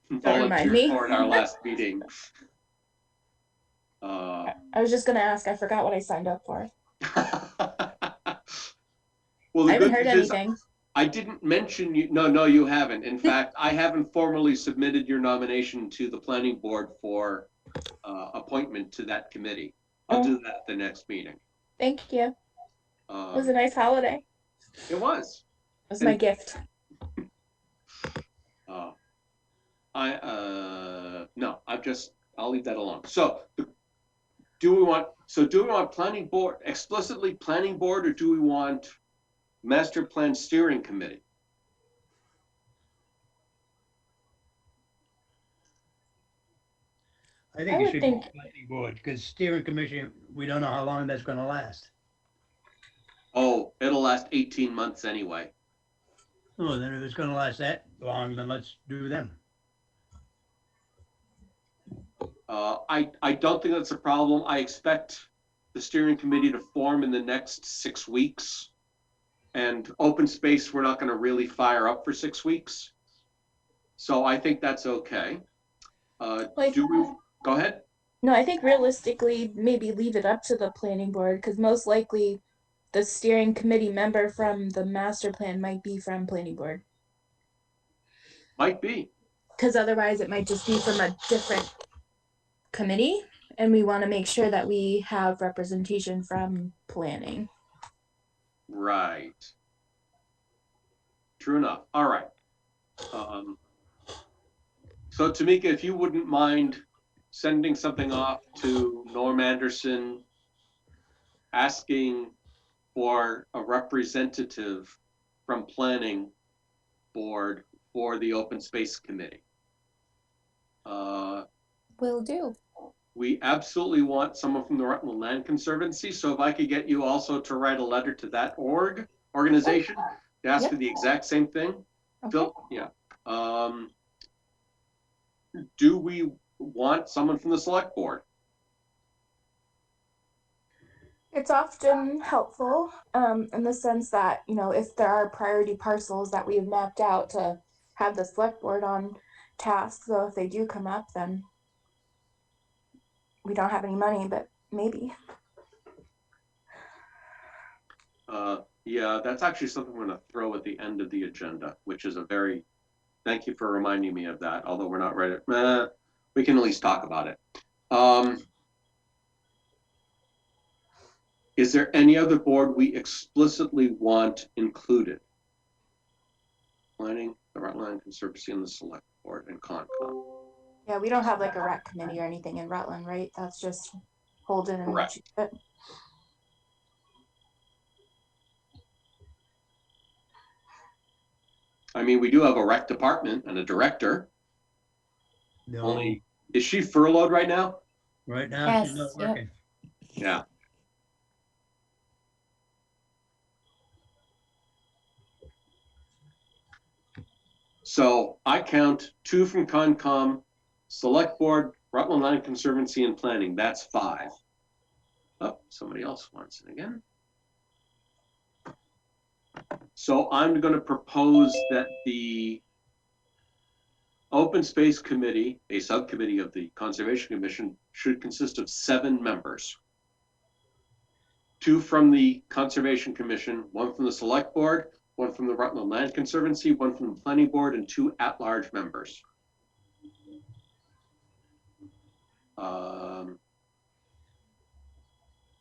S1: volunteered for in our last meeting.
S2: I was just gonna ask. I forgot what I signed up for.
S1: Well,
S2: I haven't heard anything.
S1: I didn't mention you. No, you haven't. In fact, I haven't formally submitted your nomination to the planning board for appointment to that committee. I'll do that at the next meeting.
S2: Thank you. It was a
S1: Um,
S2: nice holiday.
S1: It was.
S2: It was my
S1: And-
S2: gift.
S1: No, I'll leave that alone. So do we want planning board, explicitly planning board, or do we want master plan steering committee?
S12: I think
S2: I
S12: it
S2: would
S12: should
S2: think-
S12: be planning board, because steering commission, we don't know how long that's gonna last.
S1: Oh, it'll last 18 months anyway.
S12: Oh, then if it's gonna last that long, then let's do them.
S1: I don't think that's a problem. I expect the steering committee to form in the next 6 weeks. And open space, we're not going to really fire up for 6 weeks. So I think that's okay.
S2: Like-
S1: Go ahead?
S2: No, I think realistically, maybe leave it up to the planning board, because most likely the steering committee member from the master plan might be from planning board.
S1: Might be.
S2: Because otherwise it might just be from a different committee, and we want to make sure that we have representation from planning.
S1: Right. True enough. All right. So Tamika, if you wouldn't mind sending something off to Norm Anderson, asking for a representative from planning board for the open space committee.
S3: Will do.
S1: We absolutely want someone from the Rutland Land Conservancy. So if I could get you also to write a letter to that organization to ask for the exact same thing.
S3: Okay.
S1: Phil, yeah. Do we want someone from the select board?
S2: It's often helpful in the sense that, if there are priority parcels that we have mapped out, to have the select board on task. So if they do come up, then we don't have any money, but maybe.
S1: Yeah, that's actually something we're going to throw at the end of the agenda, which is thank you for reminding me of that, although we're not ready. We can at least talk about it. Is there any other board we explicitly want included? Planning, the Rutland Conservancy, and the Select Board, and Concom.
S2: Yeah, we don't have like a rec committee or anything in Rutland, right? That's just Holden and
S1: Correct.
S2: Massachusetts.
S1: I mean, we do have a rec department and a director.
S12: No,
S1: Only, is she furloughed right now?
S12: right now, she's
S3: Yes,
S12: not
S3: yep.
S12: working.
S1: Yeah. So I count 2 from Concom, Select Board, Rutland Land Conservancy, and Planning. That's 5. Oh, somebody else wants it again. So I'm going to propose that the Open Space Committee, a subcommittee of the Conservation Commission, should consist of 7 members. 2 from the Conservation Commission, 1 from the Select Board, 1 from the Rutland Land Conservancy, 1 from the Planning Board, and 2 at-large members.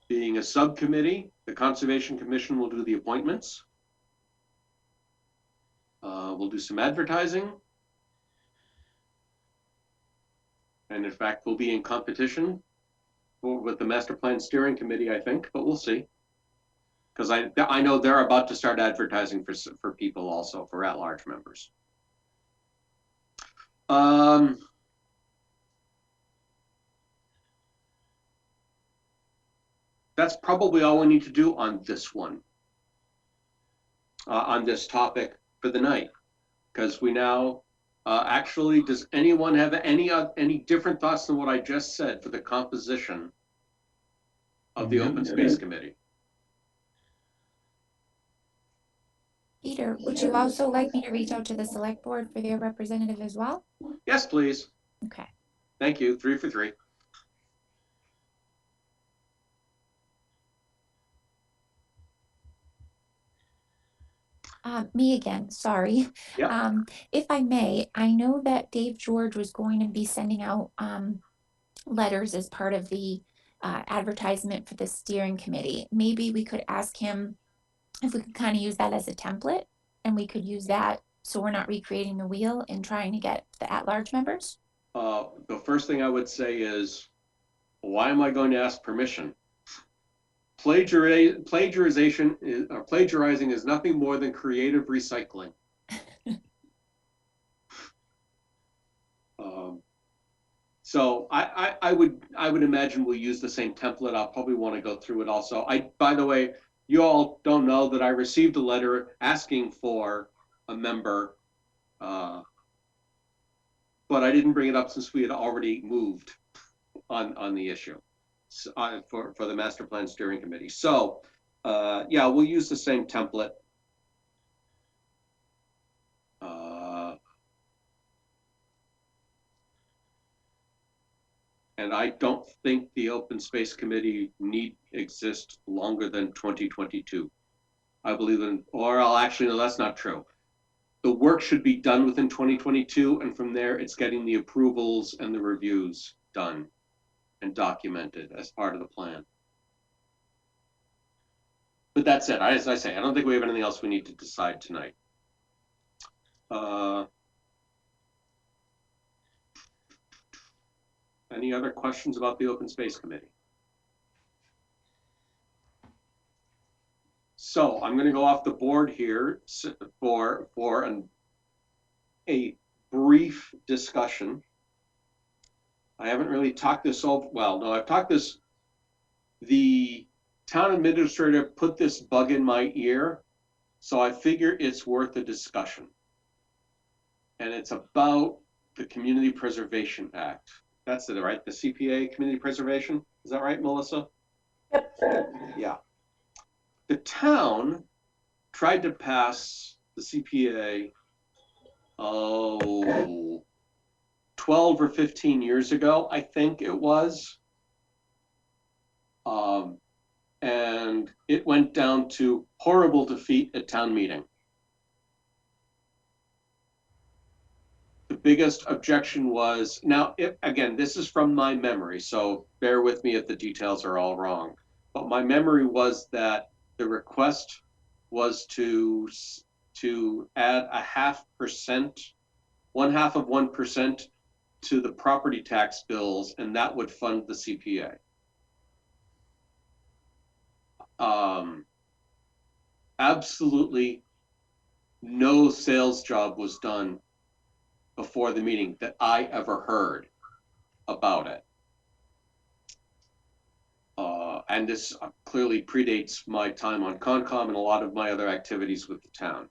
S1: Being a subcommittee, the Conservation Commission will do the appointments. We'll do some advertising. And in fact, we'll be in competition with the Master Plan Steering Committee, I think, but we'll see. Because I know they're about to start advertising for people also, for at-large members. That's probably all we need to do on this one, on this topic for the night. Because we now, actually, does anyone have any different thoughts than what I just said for the composition of the Open Space Committee?
S3: Peter, would you also like me to reach out to the select board for their representative as well?
S1: Yes, please.
S3: Okay.
S1: Thank you. 3 for 3.
S3: Me again, sorry.
S1: Yeah.
S3: If I may, I know that Dave George was going to be sending out letters as part of the advertisement for the steering committee. Maybe we could ask him if we could kind of use that as a template, and we could use that so we're not recreating the wheel and trying to get the at-large members.
S1: The first thing I would say is, why am I going to ask permission? Plagiarization is, or plagiarizing is nothing more than creative recycling. So I would imagine we'll use the same template. I'll probably want to go through it also. By the way, you all don't know that I received a letter asking for a member, but I didn't bring it up since we had already moved on the issue for the master plan steering committee. So yeah, we'll use the same template. And I don't think the open space committee need exist longer than 2022. I believe in, or I'll actually, no, that's not true. The work should be done within 2022, and from there, it's getting the approvals and the reviews done and documented as part of the plan. But that's it. As I say, I don't think we have anything else we need to decide tonight. Any other questions about the Open Space Committee? So I'm going to go off the board here for a brief discussion. I haven't really talked this over. Well, no, I've talked this. The town administrator put this bug in my ear, so I figure it's worth a discussion. And it's about the Community Preservation Act. That's it, right? The CPA, Community Preservation. Is that right, Melissa?
S2: Yep.
S1: Yeah. The town tried to pass the CPA, 12 or 15 years ago, I think it was. And it went down to horrible defeat at town meeting. The biggest objection was, now, again, this is from my memory, so bear with me if the details are all wrong. But my memory was that the request was to add 0.5%, 0.5% to the property tax bills, and that would fund the CPA. Absolutely no sales job was done before the meeting that I ever heard about it. And this clearly predates my time on Concom and a lot of my other activities with the town.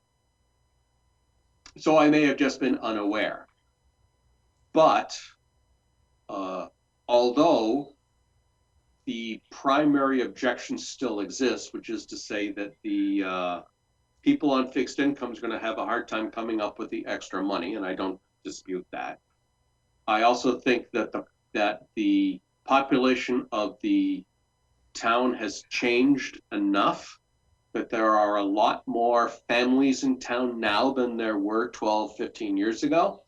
S1: So I may have just been unaware. But although the primary objection still exists, which is to say that the people on fixed income is going to have a hard time coming up with the extra money, and I don't dispute that. I also think that the population of the town has changed enough that there are a lot more families in town now than there were 12, 15 years ago.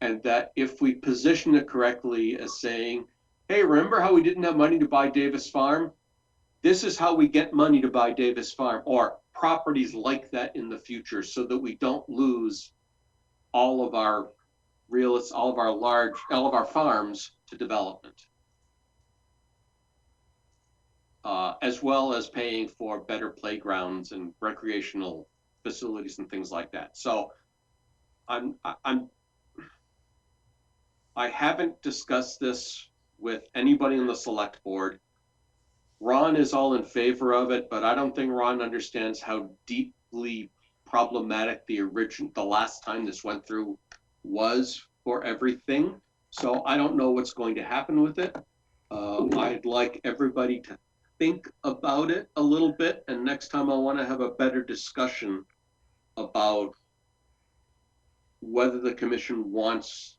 S1: And that if we position it correctly as saying, hey, remember how we didn't have money to buy Davis Farm? This is how we get money to buy Davis Farm, or properties like that in the future, so that we don't lose all of our all of our farms to development. As well as paying for better playgrounds and recreational facilities and things like that. So I haven't discussed this with anybody on the select board. Ron is all in favor of it, but I don't think Ron understands how deeply problematic the last time this went through was for everything. So I don't know what's going to happen with it. I'd like everybody to think about it a little bit, and next time I want to have a better discussion about whether the commission wants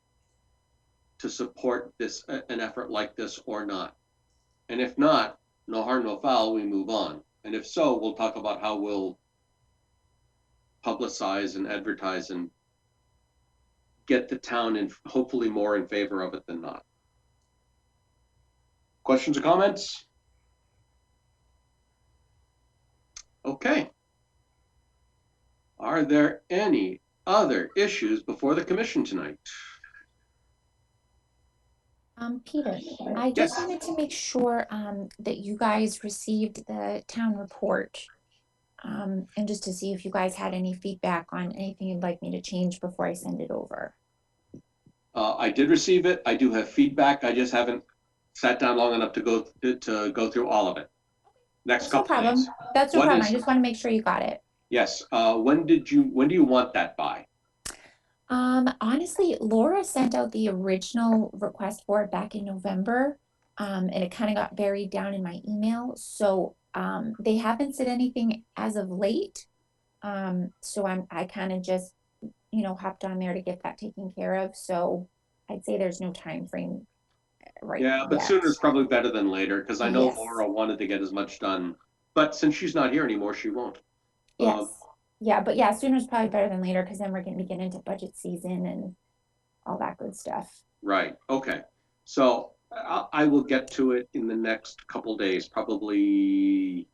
S1: to support this, an effort like this or not. And if not, no harm, no foul, we move on. And if so, we'll talk about how we'll publicize and advertise and get the town in, hopefully more in favor of it than not. Questions or comments? Okay. Are there any other issues before the commission tonight?
S3: Peter, I just wanted to make sure that you guys received the town report. And just to see if you guys had any feedback on anything you'd like me to change before I send it over.
S1: I did receive it. I do have feedback. I just haven't sat down long enough to go through all of it. Next
S3: That's no
S1: couple
S3: problem.
S1: days.
S3: That's no
S1: What
S3: problem.
S1: is-
S3: I just want to make sure you got it.
S1: Yes. When do you want that by?
S3: Honestly, Laura sent out the original request for it back in November. And it kind of got buried down in my email. So they haven't said anything as of late. So I kind of just, hopped on there to get that taken care of. So I'd say there's no time frame right
S1: Yeah, but
S3: yet.
S1: sooner is probably better than later, because I know
S3: Yes.
S1: Laura wanted to get as much done, but since she's not here anymore, she won't.
S3: Yes. Yeah, but yeah, sooner is probably better than later because then we're going to be getting into budget season and all that good stuff.
S1: Right. Okay. So I will get to it in the next couple days, probably. It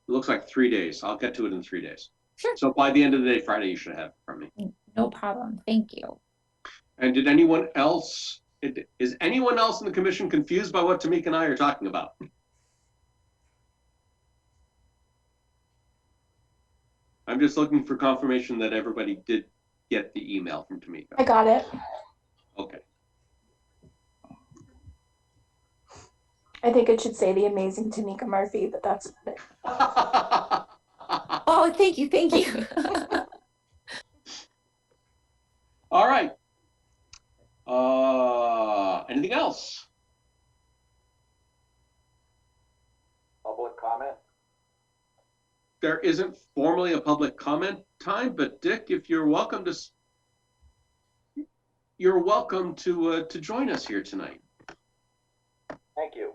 S1: looks like 3 days. I'll get to it in 3 days.
S3: Sure.
S1: So by the end of the day, Friday, you should have it from me.
S3: No problem. Thank you.
S1: And did anyone else? Is anyone else in the commission confused by what Tamika and I are talking about? I'm just looking for confirmation that everybody did get the email from Tamika.
S2: I got it.
S1: Okay.
S2: I think it should say the amazing Tamika Murphy, but that's about it.
S3: Oh, thank you. Thank you.
S1: All right. Anything else?
S6: Public comment?
S1: There isn't formally a public comment time, but Dick, if you're welcome to join us here tonight.
S6: Thank you.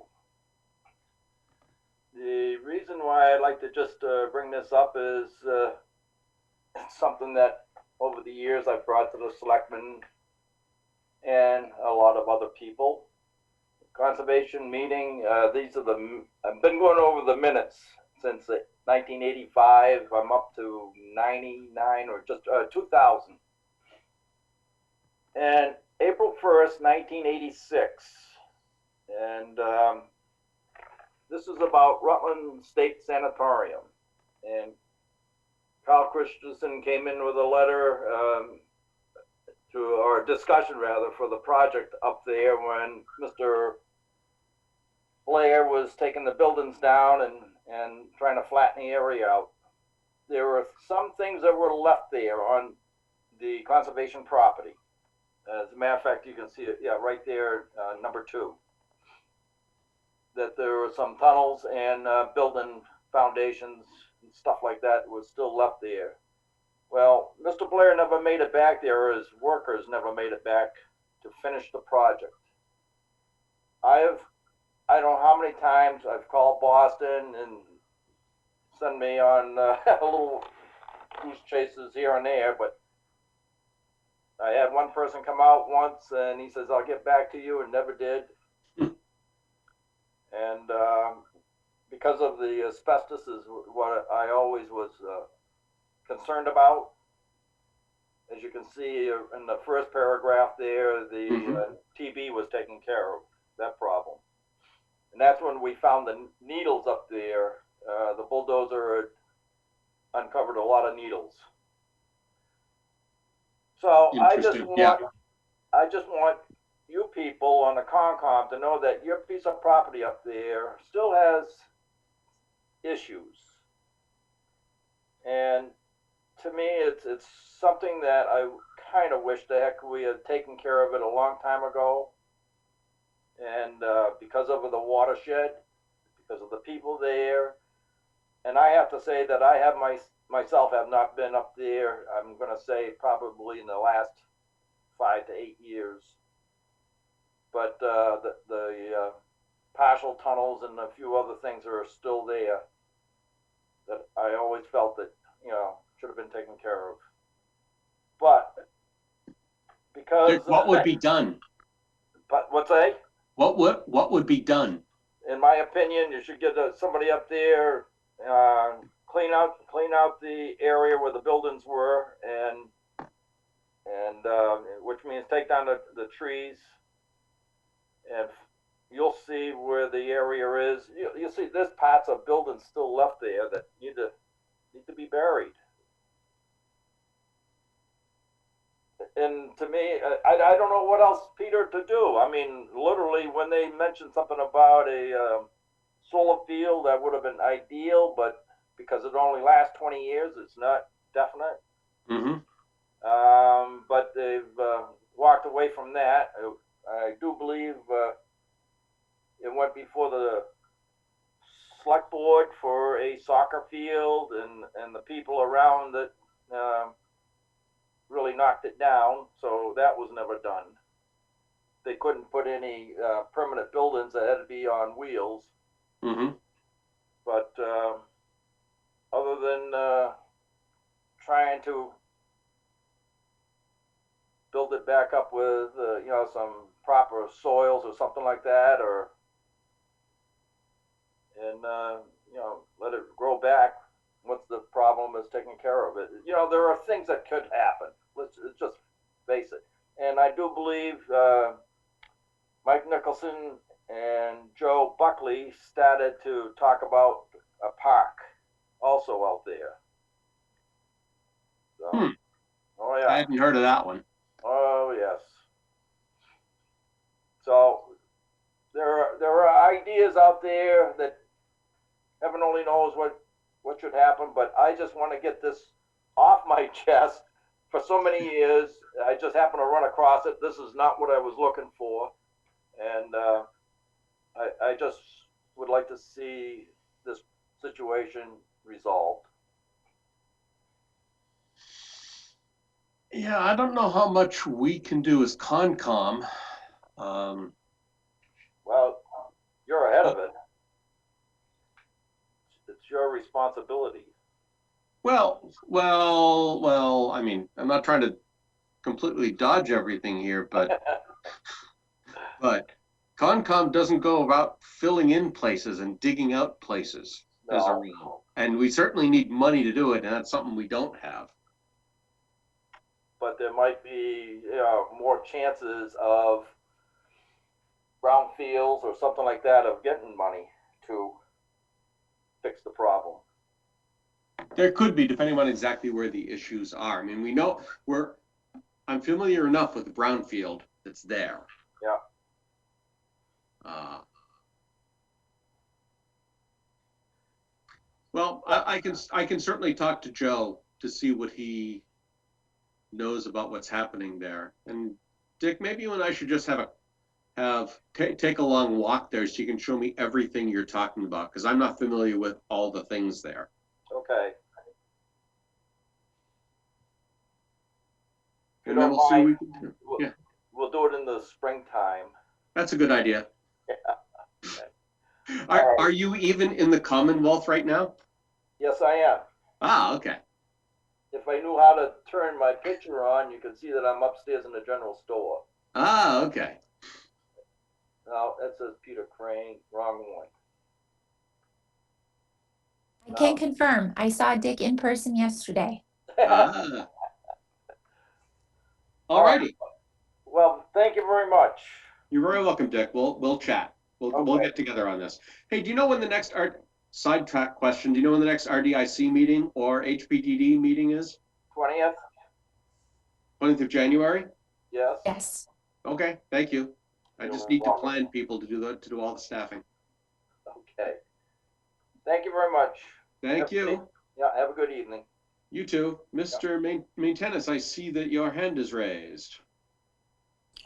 S6: The reason why I'd like to just bring this up is it's something that over the years I've brought to the selectmen and a lot of other people. Conservation meeting, I've been going over the minutes since 1985. I'm up to 99 or just 2000. And April 1st, 1986. And this is about Rutland State Sanatorium. And Carl Christensen came in with a letter or a discussion rather, for the project up there when Mr. Blair was taking the buildings down and trying to flatten the area out. There were some things that were left there on the conservation property. As a matter of fact, you can see it, yeah, right there, number 2. That there were some tunnels and building foundations and stuff like that was still left there. Well, Mr. Blair never made it back there, or his workers never made it back to finish the project. I don't know how many times I've called Boston and send me on a little goose chases here and there, but I had one person come out once and he says, I'll get back to you, and never did. And because of the asbestos is what I always was concerned about. As you can see in the first paragraph there, the TB was taking care of that problem. And that's when we found the needles up there. The bulldozer had uncovered a lot of needles. So I just want you people on the Concom to know that your piece of property up there still has issues. And to me, it's something that I kind of wish the heck we had taken care of it a long time ago. And because of the watershed, because of the people there, and I have to say that I have myself have not been up there. I'm going to say probably in the last 5 to 8 years. But the partial tunnels and a few other things are still there. That I always felt that,
S13: should have been taken care of. But because
S1: Dick, what would be done?
S13: But what's that?
S1: What would be done?
S13: In my opinion, you should get somebody up there, clean out the area where the buildings were, and which means take down the trees, and you'll see where the area is. You'll see there's parts of buildings still left there that need to be buried. And to me, I don't know what else, Peter, to do. I mean, literally, when they mentioned something about a solar field, that would have been ideal, but because it only lasts 20 years, it's not definite.
S1: Mm-hmm.
S13: But they've walked away from that. I do believe it went before the select board for a soccer field, and the people around it really knocked it down, so that was never done. They couldn't put any permanent buildings that had to be on wheels.
S1: Mm-hmm.
S13: But other than trying to build it back up with some proper soils or something like that, and let it grow back once the problem is taken care of. It, there are things that could happen. Let's just face it. And I do believe Mike Nicholson and Joe Buckley started to talk about a park also out there. So, Oh yeah.
S1: I hadn't heard of that one.
S13: Oh yes. So there are ideas out there that heaven only knows what should happen, but I just want to get this off my chest. For so many years, I just happened to run across it. This is not what I was looking for, and I just would like to see this situation resolved.
S1: Yeah, I don't know how much we can do as Concom.
S13: Well, you're ahead of it. It's your responsibility.
S1: Well, I mean, I'm not trying to completely dodge everything here, but Concom doesn't go about filling in places and digging out places as a rule. And we certainly need money to do it, and that's something we don't have.
S13: But there might be more chances of brownfields or something like that of getting money to fix the problem.
S1: There could be, depending on exactly where the issues are. I mean, we know I'm familiar enough with the brownfield that's there.
S13: Yeah.
S1: Well, I can certainly talk to Joe to see what he knows about what's happening there. And Dick, maybe you and I should just take a long walk there so you can show me everything you're talking about, because I'm not familiar with all the things there.
S13: Okay.
S1: And then we'll see what we can do. Yeah.
S13: We'll do it in the springtime.
S1: That's a good idea.
S13: Yeah.
S1: Are you even in the Commonwealth right now?
S13: Yes, I am.
S1: Ah, okay.
S13: If I knew how to turn my picture on, you can see that I'm upstairs in the general store.
S1: Ah, okay.
S13: No, that says Peter Crane, wrong one.
S3: I can confirm. I saw Dick in person yesterday.
S1: Ah. All righty.
S13: Well, thank you very much.
S1: You're very welcome, Dick. We'll chat. We'll get together on this. Hey, do you know when the next sidetrack question? Do you know when the next RDIC meeting or HPDD meeting is?
S13: 20th.
S1: 20th of January.
S13: Yes.
S3: Yes.
S1: Okay. Thank you. I just need to plan people to do all the staffing.
S13: Okay. Thank you very much.
S1: Thank you.
S13: Yeah. Have a good evening.
S1: You too, Mr. Maintenance. I see that your hand is raised.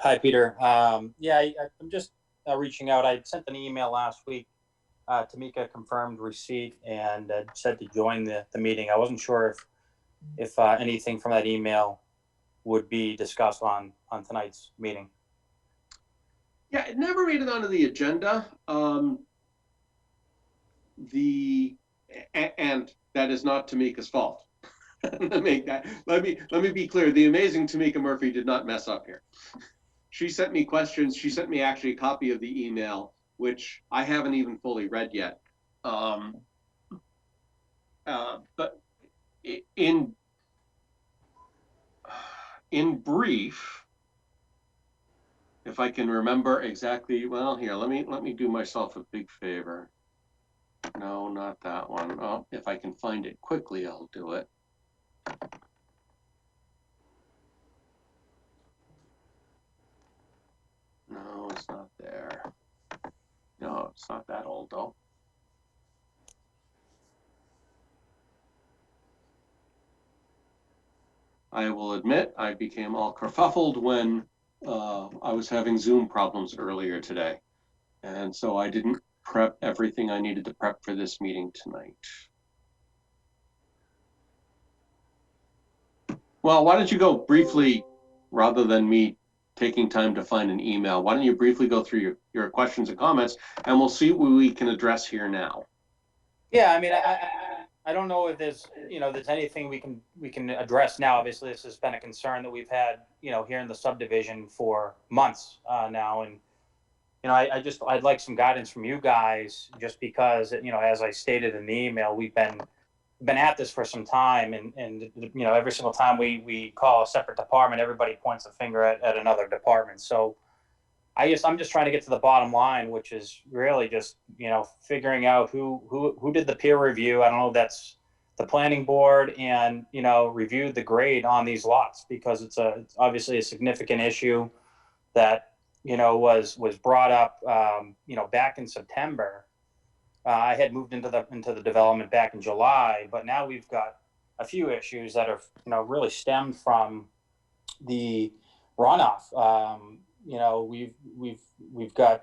S14: Hi, Peter. Yeah, I'm just reaching out. I sent an email last week. Tamika confirmed receipt and said to join the meeting. I wasn't sure if anything from that email would be discussed on tonight's meeting.
S1: Yeah, it never made it onto the agenda. And that is not Tamika's fault. Let me be clear. The amazing Tamika Murphy did not mess up here. She sent me questions. She sent me actually a copy of the email, which I haven't even fully read yet. But in brief, if I can remember exactly, well, here, let me do myself a big favor. No, not that one. Oh, if I can find it quickly, I'll do it. No, it's not there. No, it's not that old though. I will admit I became all kerfuffled when I was having Zoom problems earlier today. And so I didn't prep everything I needed to prep for this meeting tonight. Well, why don't you go briefly, rather than me taking time to find an email, why don't you briefly go through your questions and comments, and we'll see what we can address here now.
S14: Yeah, I mean, I don't know if there's there's anything we can address now. Obviously, this has been a concern that we've had here in the subdivision for months now, and I'd like some guidance from you guys, just because as I stated in the email, we've been at this for some time, and every single time we call a separate department, everybody points a finger at another department. So I'm just trying to get to the bottom line, which is really just figuring out who did the peer review. I don't know if that's the planning board, and reviewed the grade on these lots, because it's obviously a significant issue that was brought up back in September. I had moved into the development back in July, but now we've got a few issues that have really stemmed from the runoff. We've got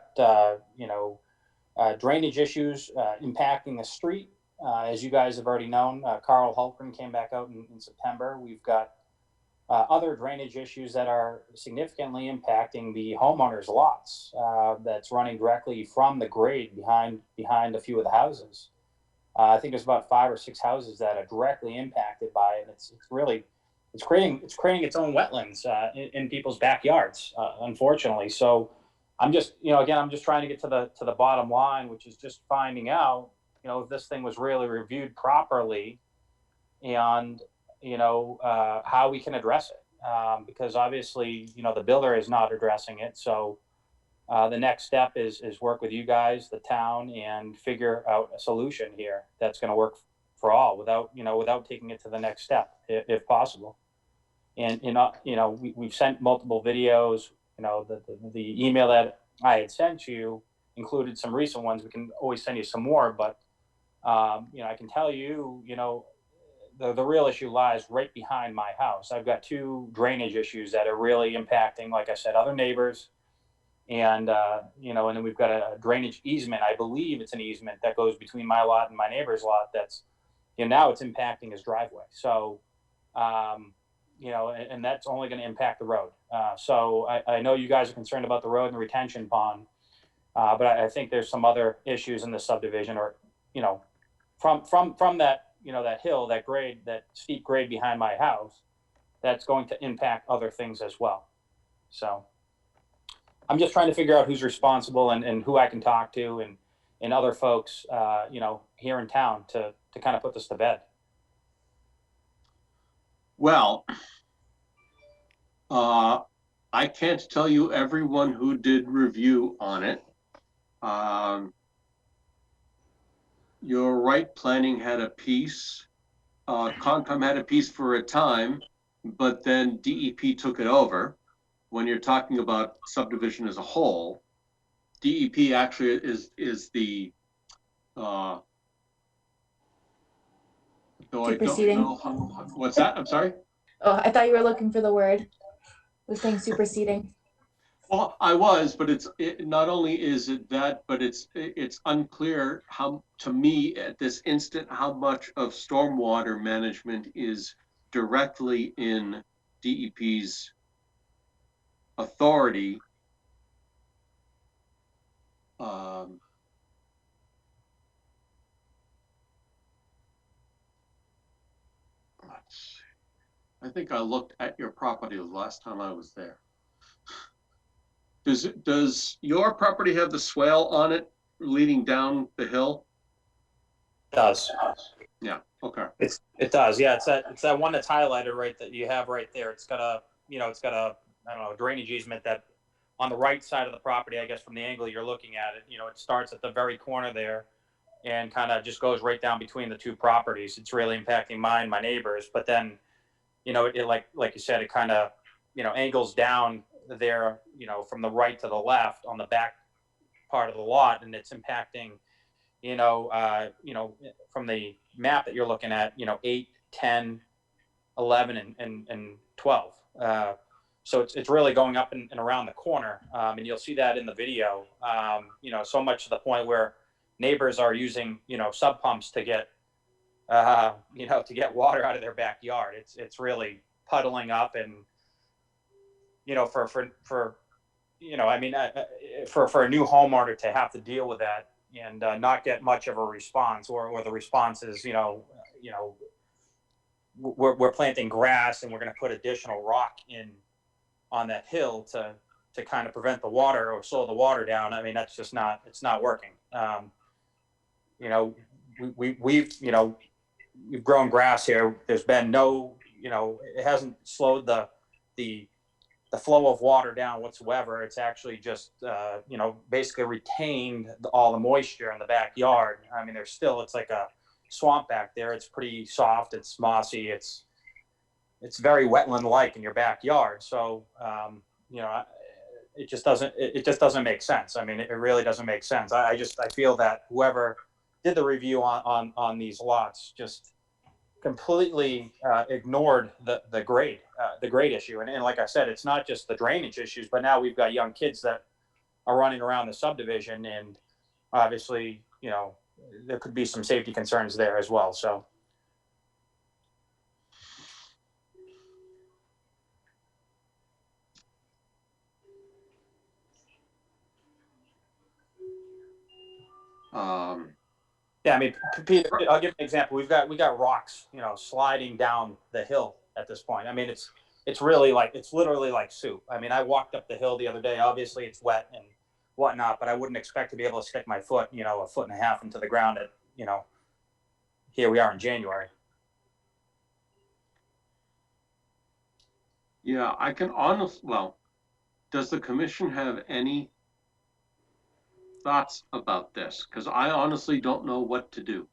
S14: drainage issues impacting the street. As you guys have already known, Carl Hultgren came back out in September. We've got other drainage issues that are significantly impacting the homeowners' lots, that's running directly from the grade behind a few of the houses. I think there's about 5 or 6 houses that are directly impacted by it. It's creating its own wetlands in people's backyards, unfortunately. So I'm just I'm just trying to get to the bottom line, which is just finding out if this thing was really reviewed properly, and how we can address it, because obviously the builder is not addressing it. So the next step is work with you guys, the town, and figure out a solution here that's going to work for all, without taking it to the next step, if possible. And we've sent multiple videos. The email that I had sent you included some recent ones. We can always send you some more, but I can tell you, the real issue lies right behind my house. I've got 2 drainage issues that are really impacting, like I said, other neighbors. And, and then we've got a drainage easement. I believe it's an easement that goes between my lot and my neighbor's lot. That's, now it's impacting his driveway. So, and that's only going to impact the road. So I know you guys are concerned about the road and the retention pond, but I think there's some other issues in the subdivision, or, from that, that hill, that grade, that steep grade behind my house, that's going to impact other things as well. So I'm just trying to figure out who's responsible, and who I can talk to, and other folks, here in town to kind of put this to bed.
S1: Well, I can't tell you everyone who did review on it. You're right, planning had a piece. Concom had a piece for a time, but then DEP took it over. When you're talking about subdivision as a whole, DEP actually is the, though I don't know what's that? I'm sorry?
S2: Oh, I thought you were looking for the word. I was saying superseding.
S1: Well, I was, but it not only is it that, but it's unclear how, to me at this instant, how much of stormwater management is directly in DEP's authority. Let's I think I looked at your property the last time I was there. Does your property have the swale on it leading down the hill?
S14: It does.
S1: Yeah, okay.
S14: It does. Yeah, it's that one that's highlighted right that you have right there. It's got a, it's got a, I don't know, drainage easement that on the right side of the property, I guess from the angle you're looking at it, it starts at the very corner there and kind of just goes right down between the two properties. It's really impacting my neighbors. But then, it like you said, it kind of, angles down there, from the right to the left on the back part of the lot, and it's impacting, from the map that you're looking at, 8, 10, 11, and 12. So it's really going up and around the corner, and you'll see that in the video. So much to the point where neighbors are using, sub pumps to get, to get water out of their backyard. It's really puddling up, and for a new homeowner to have to deal with that and not get much of a response, or the response is, we're planting grass and we're going to put additional rock in on that hill to kind of prevent the water or slow the water down. I mean, that's just it's not working. We've grown grass here. There's been no, it hasn't slowed the flow of water down whatsoever. It's actually just, basically retained all the moisture in the backyard. I mean, it's like a swamp back there. It's pretty soft. It's mossy. It's very wetland-like in your backyard. So, it just doesn't make sense. I mean, it really doesn't make sense. I feel that whoever did the review on these lots just completely ignored the grade issue. And like I said, it's not just the drainage issues, but now we've got young kids that are running around the subdivision, and obviously, there could be some safety concerns there as well. So. Yeah, I mean, Peter, I'll give an example. We got rocks, sliding down the hill at this point. I mean, it's literally like soup. I mean, I walked up the hill the other day. Obviously, it's wet and whatnot, but I wouldn't expect to be able to stick my foot, a foot and a half into the ground at, here we are in January.
S1: Yeah, does the commission have any thoughts about this? Because I honestly don't know what to do.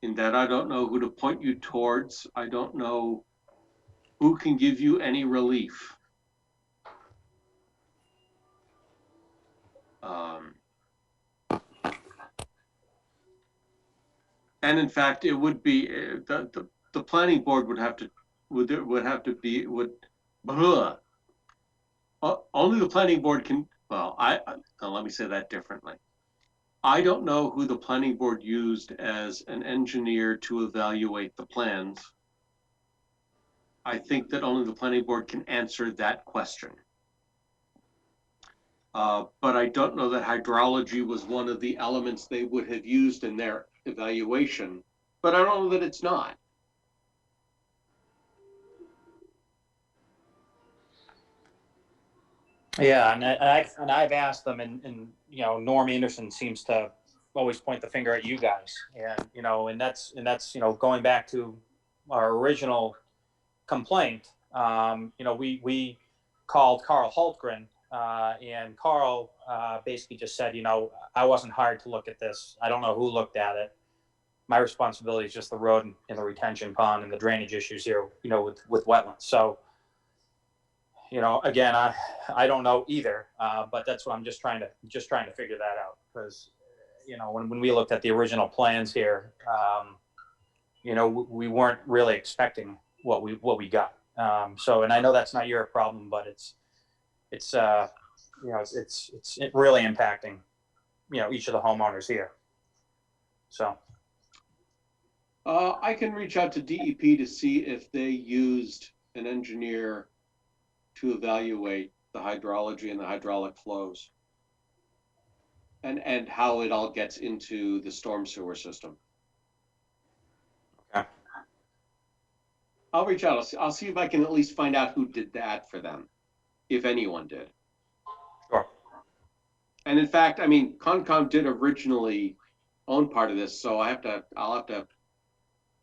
S1: In that, I don't know who to point you towards. I don't know who can give you any relief. And in fact, it would be the planning board would have to only the planning board can. Well, let me say that differently. I don't know who the planning board used as an engineer to evaluate the plans. I think that only the planning board can answer that question. But I don't know that hydrology was one of the elements they would have used in their evaluation, but I don't know that it's not.
S14: Yeah, and I've asked them, and Norm Anderson seems to always point the finger at you guys, and that's going back to our original complaint. We called Carl Hultgren, and Carl basically just said, I wasn't hired to look at this. I don't know who looked at it. My responsibility is just the road and the retention pond and the drainage issues here, with wetlands. So. Again, I don't know either, but that's what I'm just trying to figure that out, because, when we looked at the original plans here, we weren't really expecting what we got. So, and I know that's not your problem, but it's really impacting, each of the homeowners here. So.
S1: I can reach out to DEP to see if they used an engineer to evaluate the hydrology and the hydraulic flows and how it all gets into the storm sewer system.
S14: Okay.
S1: I'll reach out. I'll see if I can at least find out who did that for them, if anyone did.
S14: Sure.
S1: And in fact, I mean, Concom did originally own part of this, so I'll have to,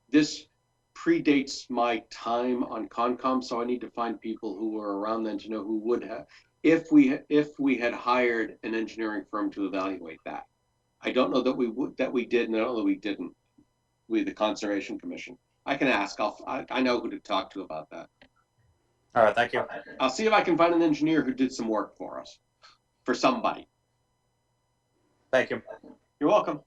S1: this predates my time on Concom, so I need to find people who were around then to know who would have, if we had hired an engineering firm to evaluate that. I don't know that we did, and I don't know that we didn't. We, the Conservation Commission. I can ask. I know who to talk to about that.
S14: All right, thank you.
S1: I'll see if I can find an engineer who did some work for us, for somebody.
S14: Thank you.
S1: You're welcome.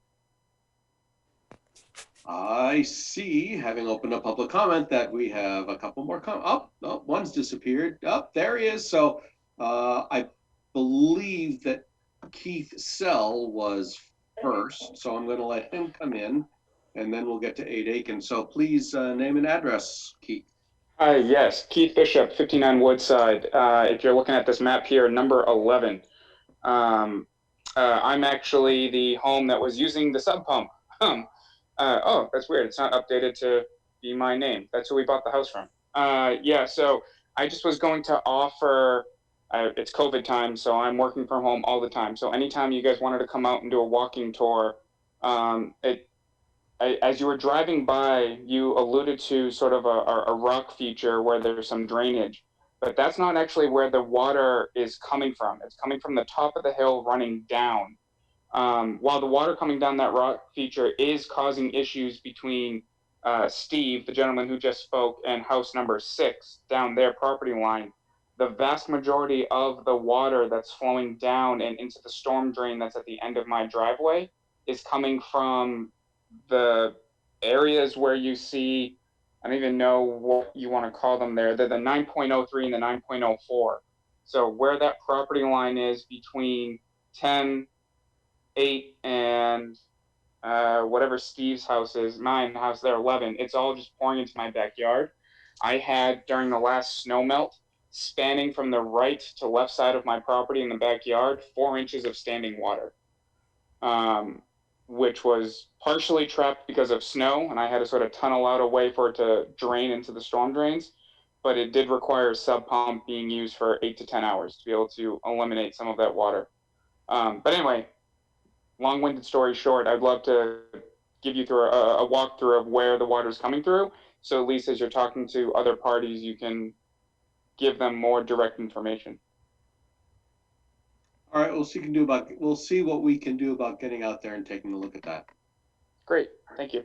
S1: I see, having opened up public comment, that we have a couple more oh, one's disappeared. Oh, there he is. So I believe that Keith Sell was first, so I'm going to let him come in, and then we'll get to 8 Aiken. So please name and address, Keith.
S15: Hi, yes, Keith Bishop, 59 Woodside. If you're looking at this map here, number 11. I'm actually the home that was using the sub pump. Oh, that's weird. It's not updated to be my name. That's who we bought the house from. Yeah, so I just was going to offer, it's COVID time, so I'm working from home all the time. So anytime you guys wanted to come out and do a walking tour, as you were driving by, you alluded to sort of a rock feature where there's some drainage, but that's not actually where the water is coming from. It's coming from the top of the hill running down. While the water coming down that rock feature is causing issues between Steve, the gentleman who just spoke, and house number 6 down their property line, the vast majority of the water that's flowing down and into the storm drain that's at the end of my driveway is coming from the areas where you see, I don't even know what you want to call them there. They're the 9.03 and the 9.04. So where that property line is between 10, 8, and whatever Steve's house is, mine house there, 11, it's all just pouring into my backyard. I had, during the last snow melt, spanning from the right to left side of my property in the backyard, 4 inches of standing water, which was partially trapped because of snow, and I had to sort of tunnel out a way for it to drain into the storm drains, but it did require a sub pump being used for 8 to 10 hours to be able to eliminate some of that water. But anyway, long-winded story short, I'd love to give you through a walkthrough of where the water is coming through, so at least as you're talking to other parties, you can give them more direct information.
S1: All right, we'll see what we can do about getting out there and taking a look at that.
S15: Great, thank you.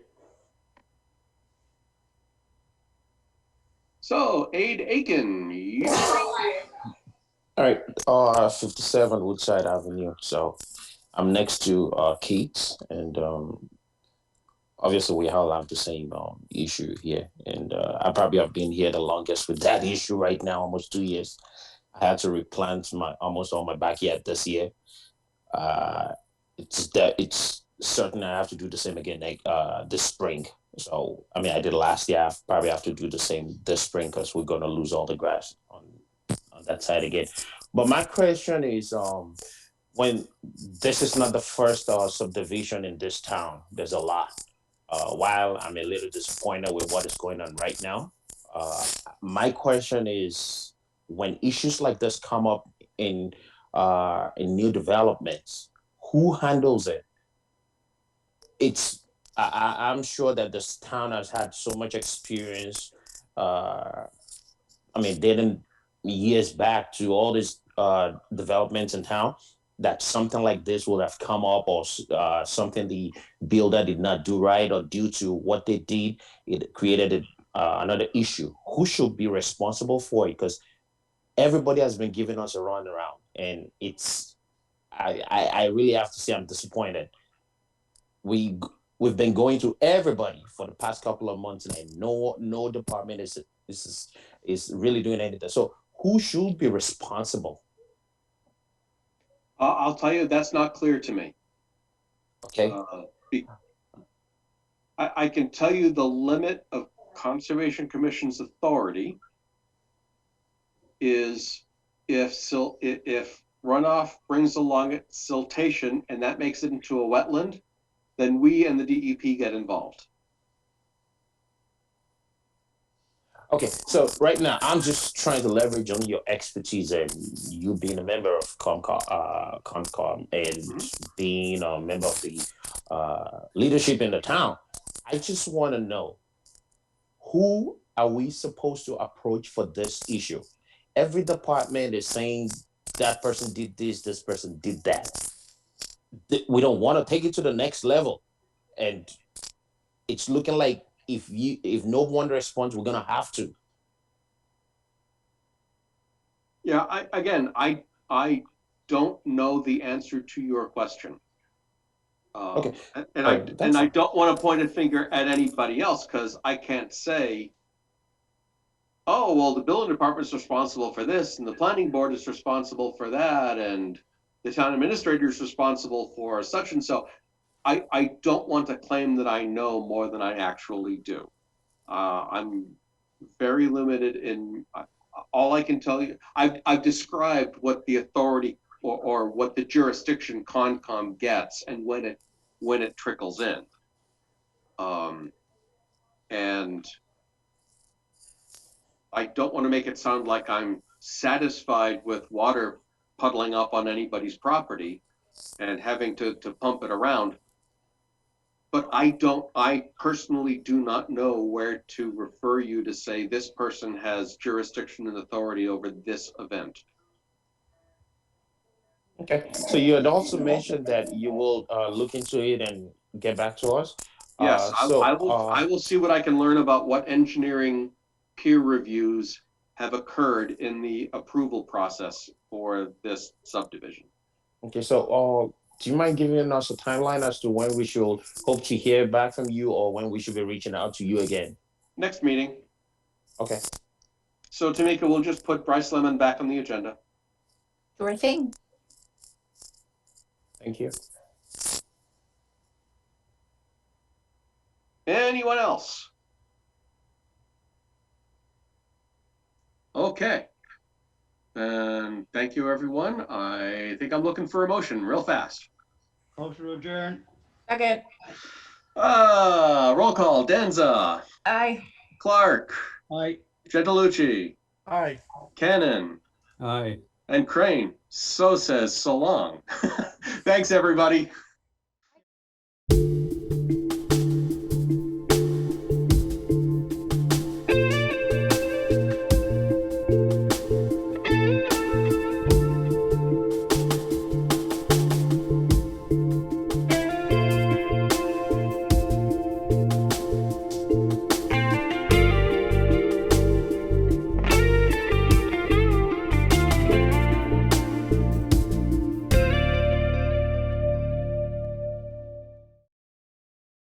S1: So, 8 Aiken.
S16: All right, 57 Woodside Avenue. So I'm next to Keats, and obviously we all have the same issue here. And I probably have been here the longest with that issue right now, almost 2 years. I had to replant almost all my backyard this year. It's certain I have to do the same again this spring. So I mean, I did last year. I probably have to do the same this spring because we're going to lose all the grass on that side again. But my question is, when this is not the first subdivision in this town, there's a lot. While I'm a little disappointed with what is going on right now, my question is, when issues like this come up in new developments, who handles it? I'm sure that this town has had so much experience. I mean, dating years back to all these developments in town, that something like this would have come up, or something the builder did not do right, or due to what they did, it created another issue. Who should be responsible for it? Because everybody has been giving us a runaround, and I really have to say I'm disappointed. We've been going through everybody for the past couple of months, and no department is really doing anything. So who should be responsible?
S1: I'll tell you, that's not clear to me.
S16: Okay.
S1: I can tell you the limit of Conservation Commission's authority is if runoff brings along it siltation and that makes it into a wetland, then we and the DEP get involved.
S16: Okay, so right now I'm just trying to leverage on your expertise and you being a member of Concom and being a member of the leadership in the town. I just want to know, who are we supposed to approach for this issue? Every department is saying that person did this, this person did that. We don't want to take it to the next level, and it's looking like if no one responds, we're gonna have to.
S1: Yeah, I don't know the answer to your question.
S16: Okay.
S1: And I don't want to point a finger at anybody else, because I can't say, oh, well, the building department is responsible for this, and the planning board is responsible for that, and the town administrator is responsible for such and so. I don't want to claim that I know more than I actually do. I'm very limited in all I can tell you. I've described what the authority or what the jurisdiction Concom gets and when it trickles in. And I don't want to make it sound like I'm satisfied with water puddling up on anybody's property and having to pump it around. But I personally do not know where to refer you to say this person has jurisdiction and authority over this event.
S16: Okay, so you had also mentioned that you will look into it and get back to us.
S1: Yes, I will see what I can learn about what engineering peer reviews have occurred in the approval process for this subdivision.
S16: Okay, so do you mind giving us a timeline as to when we should hope to hear back from you, or when we should be reaching out to you again?
S1: Next meeting.
S16: Okay.
S1: So Tamika, we'll just put Bryce Lemon back on the agenda.
S3: Sure thing.
S16: Thank you.
S1: Anyone else? Okay. And thank you, everyone. I think I'm looking for a motion real fast.
S12: Motion to adjourn.
S2: Second.
S1: Roll call. Denza.
S2: Aye.
S1: Clark.
S12: Aye.
S1: Gentilucci.
S5: Aye.
S1: Cannon.
S7: Aye.
S1: And Crane. So says so long. Thanks, everybody.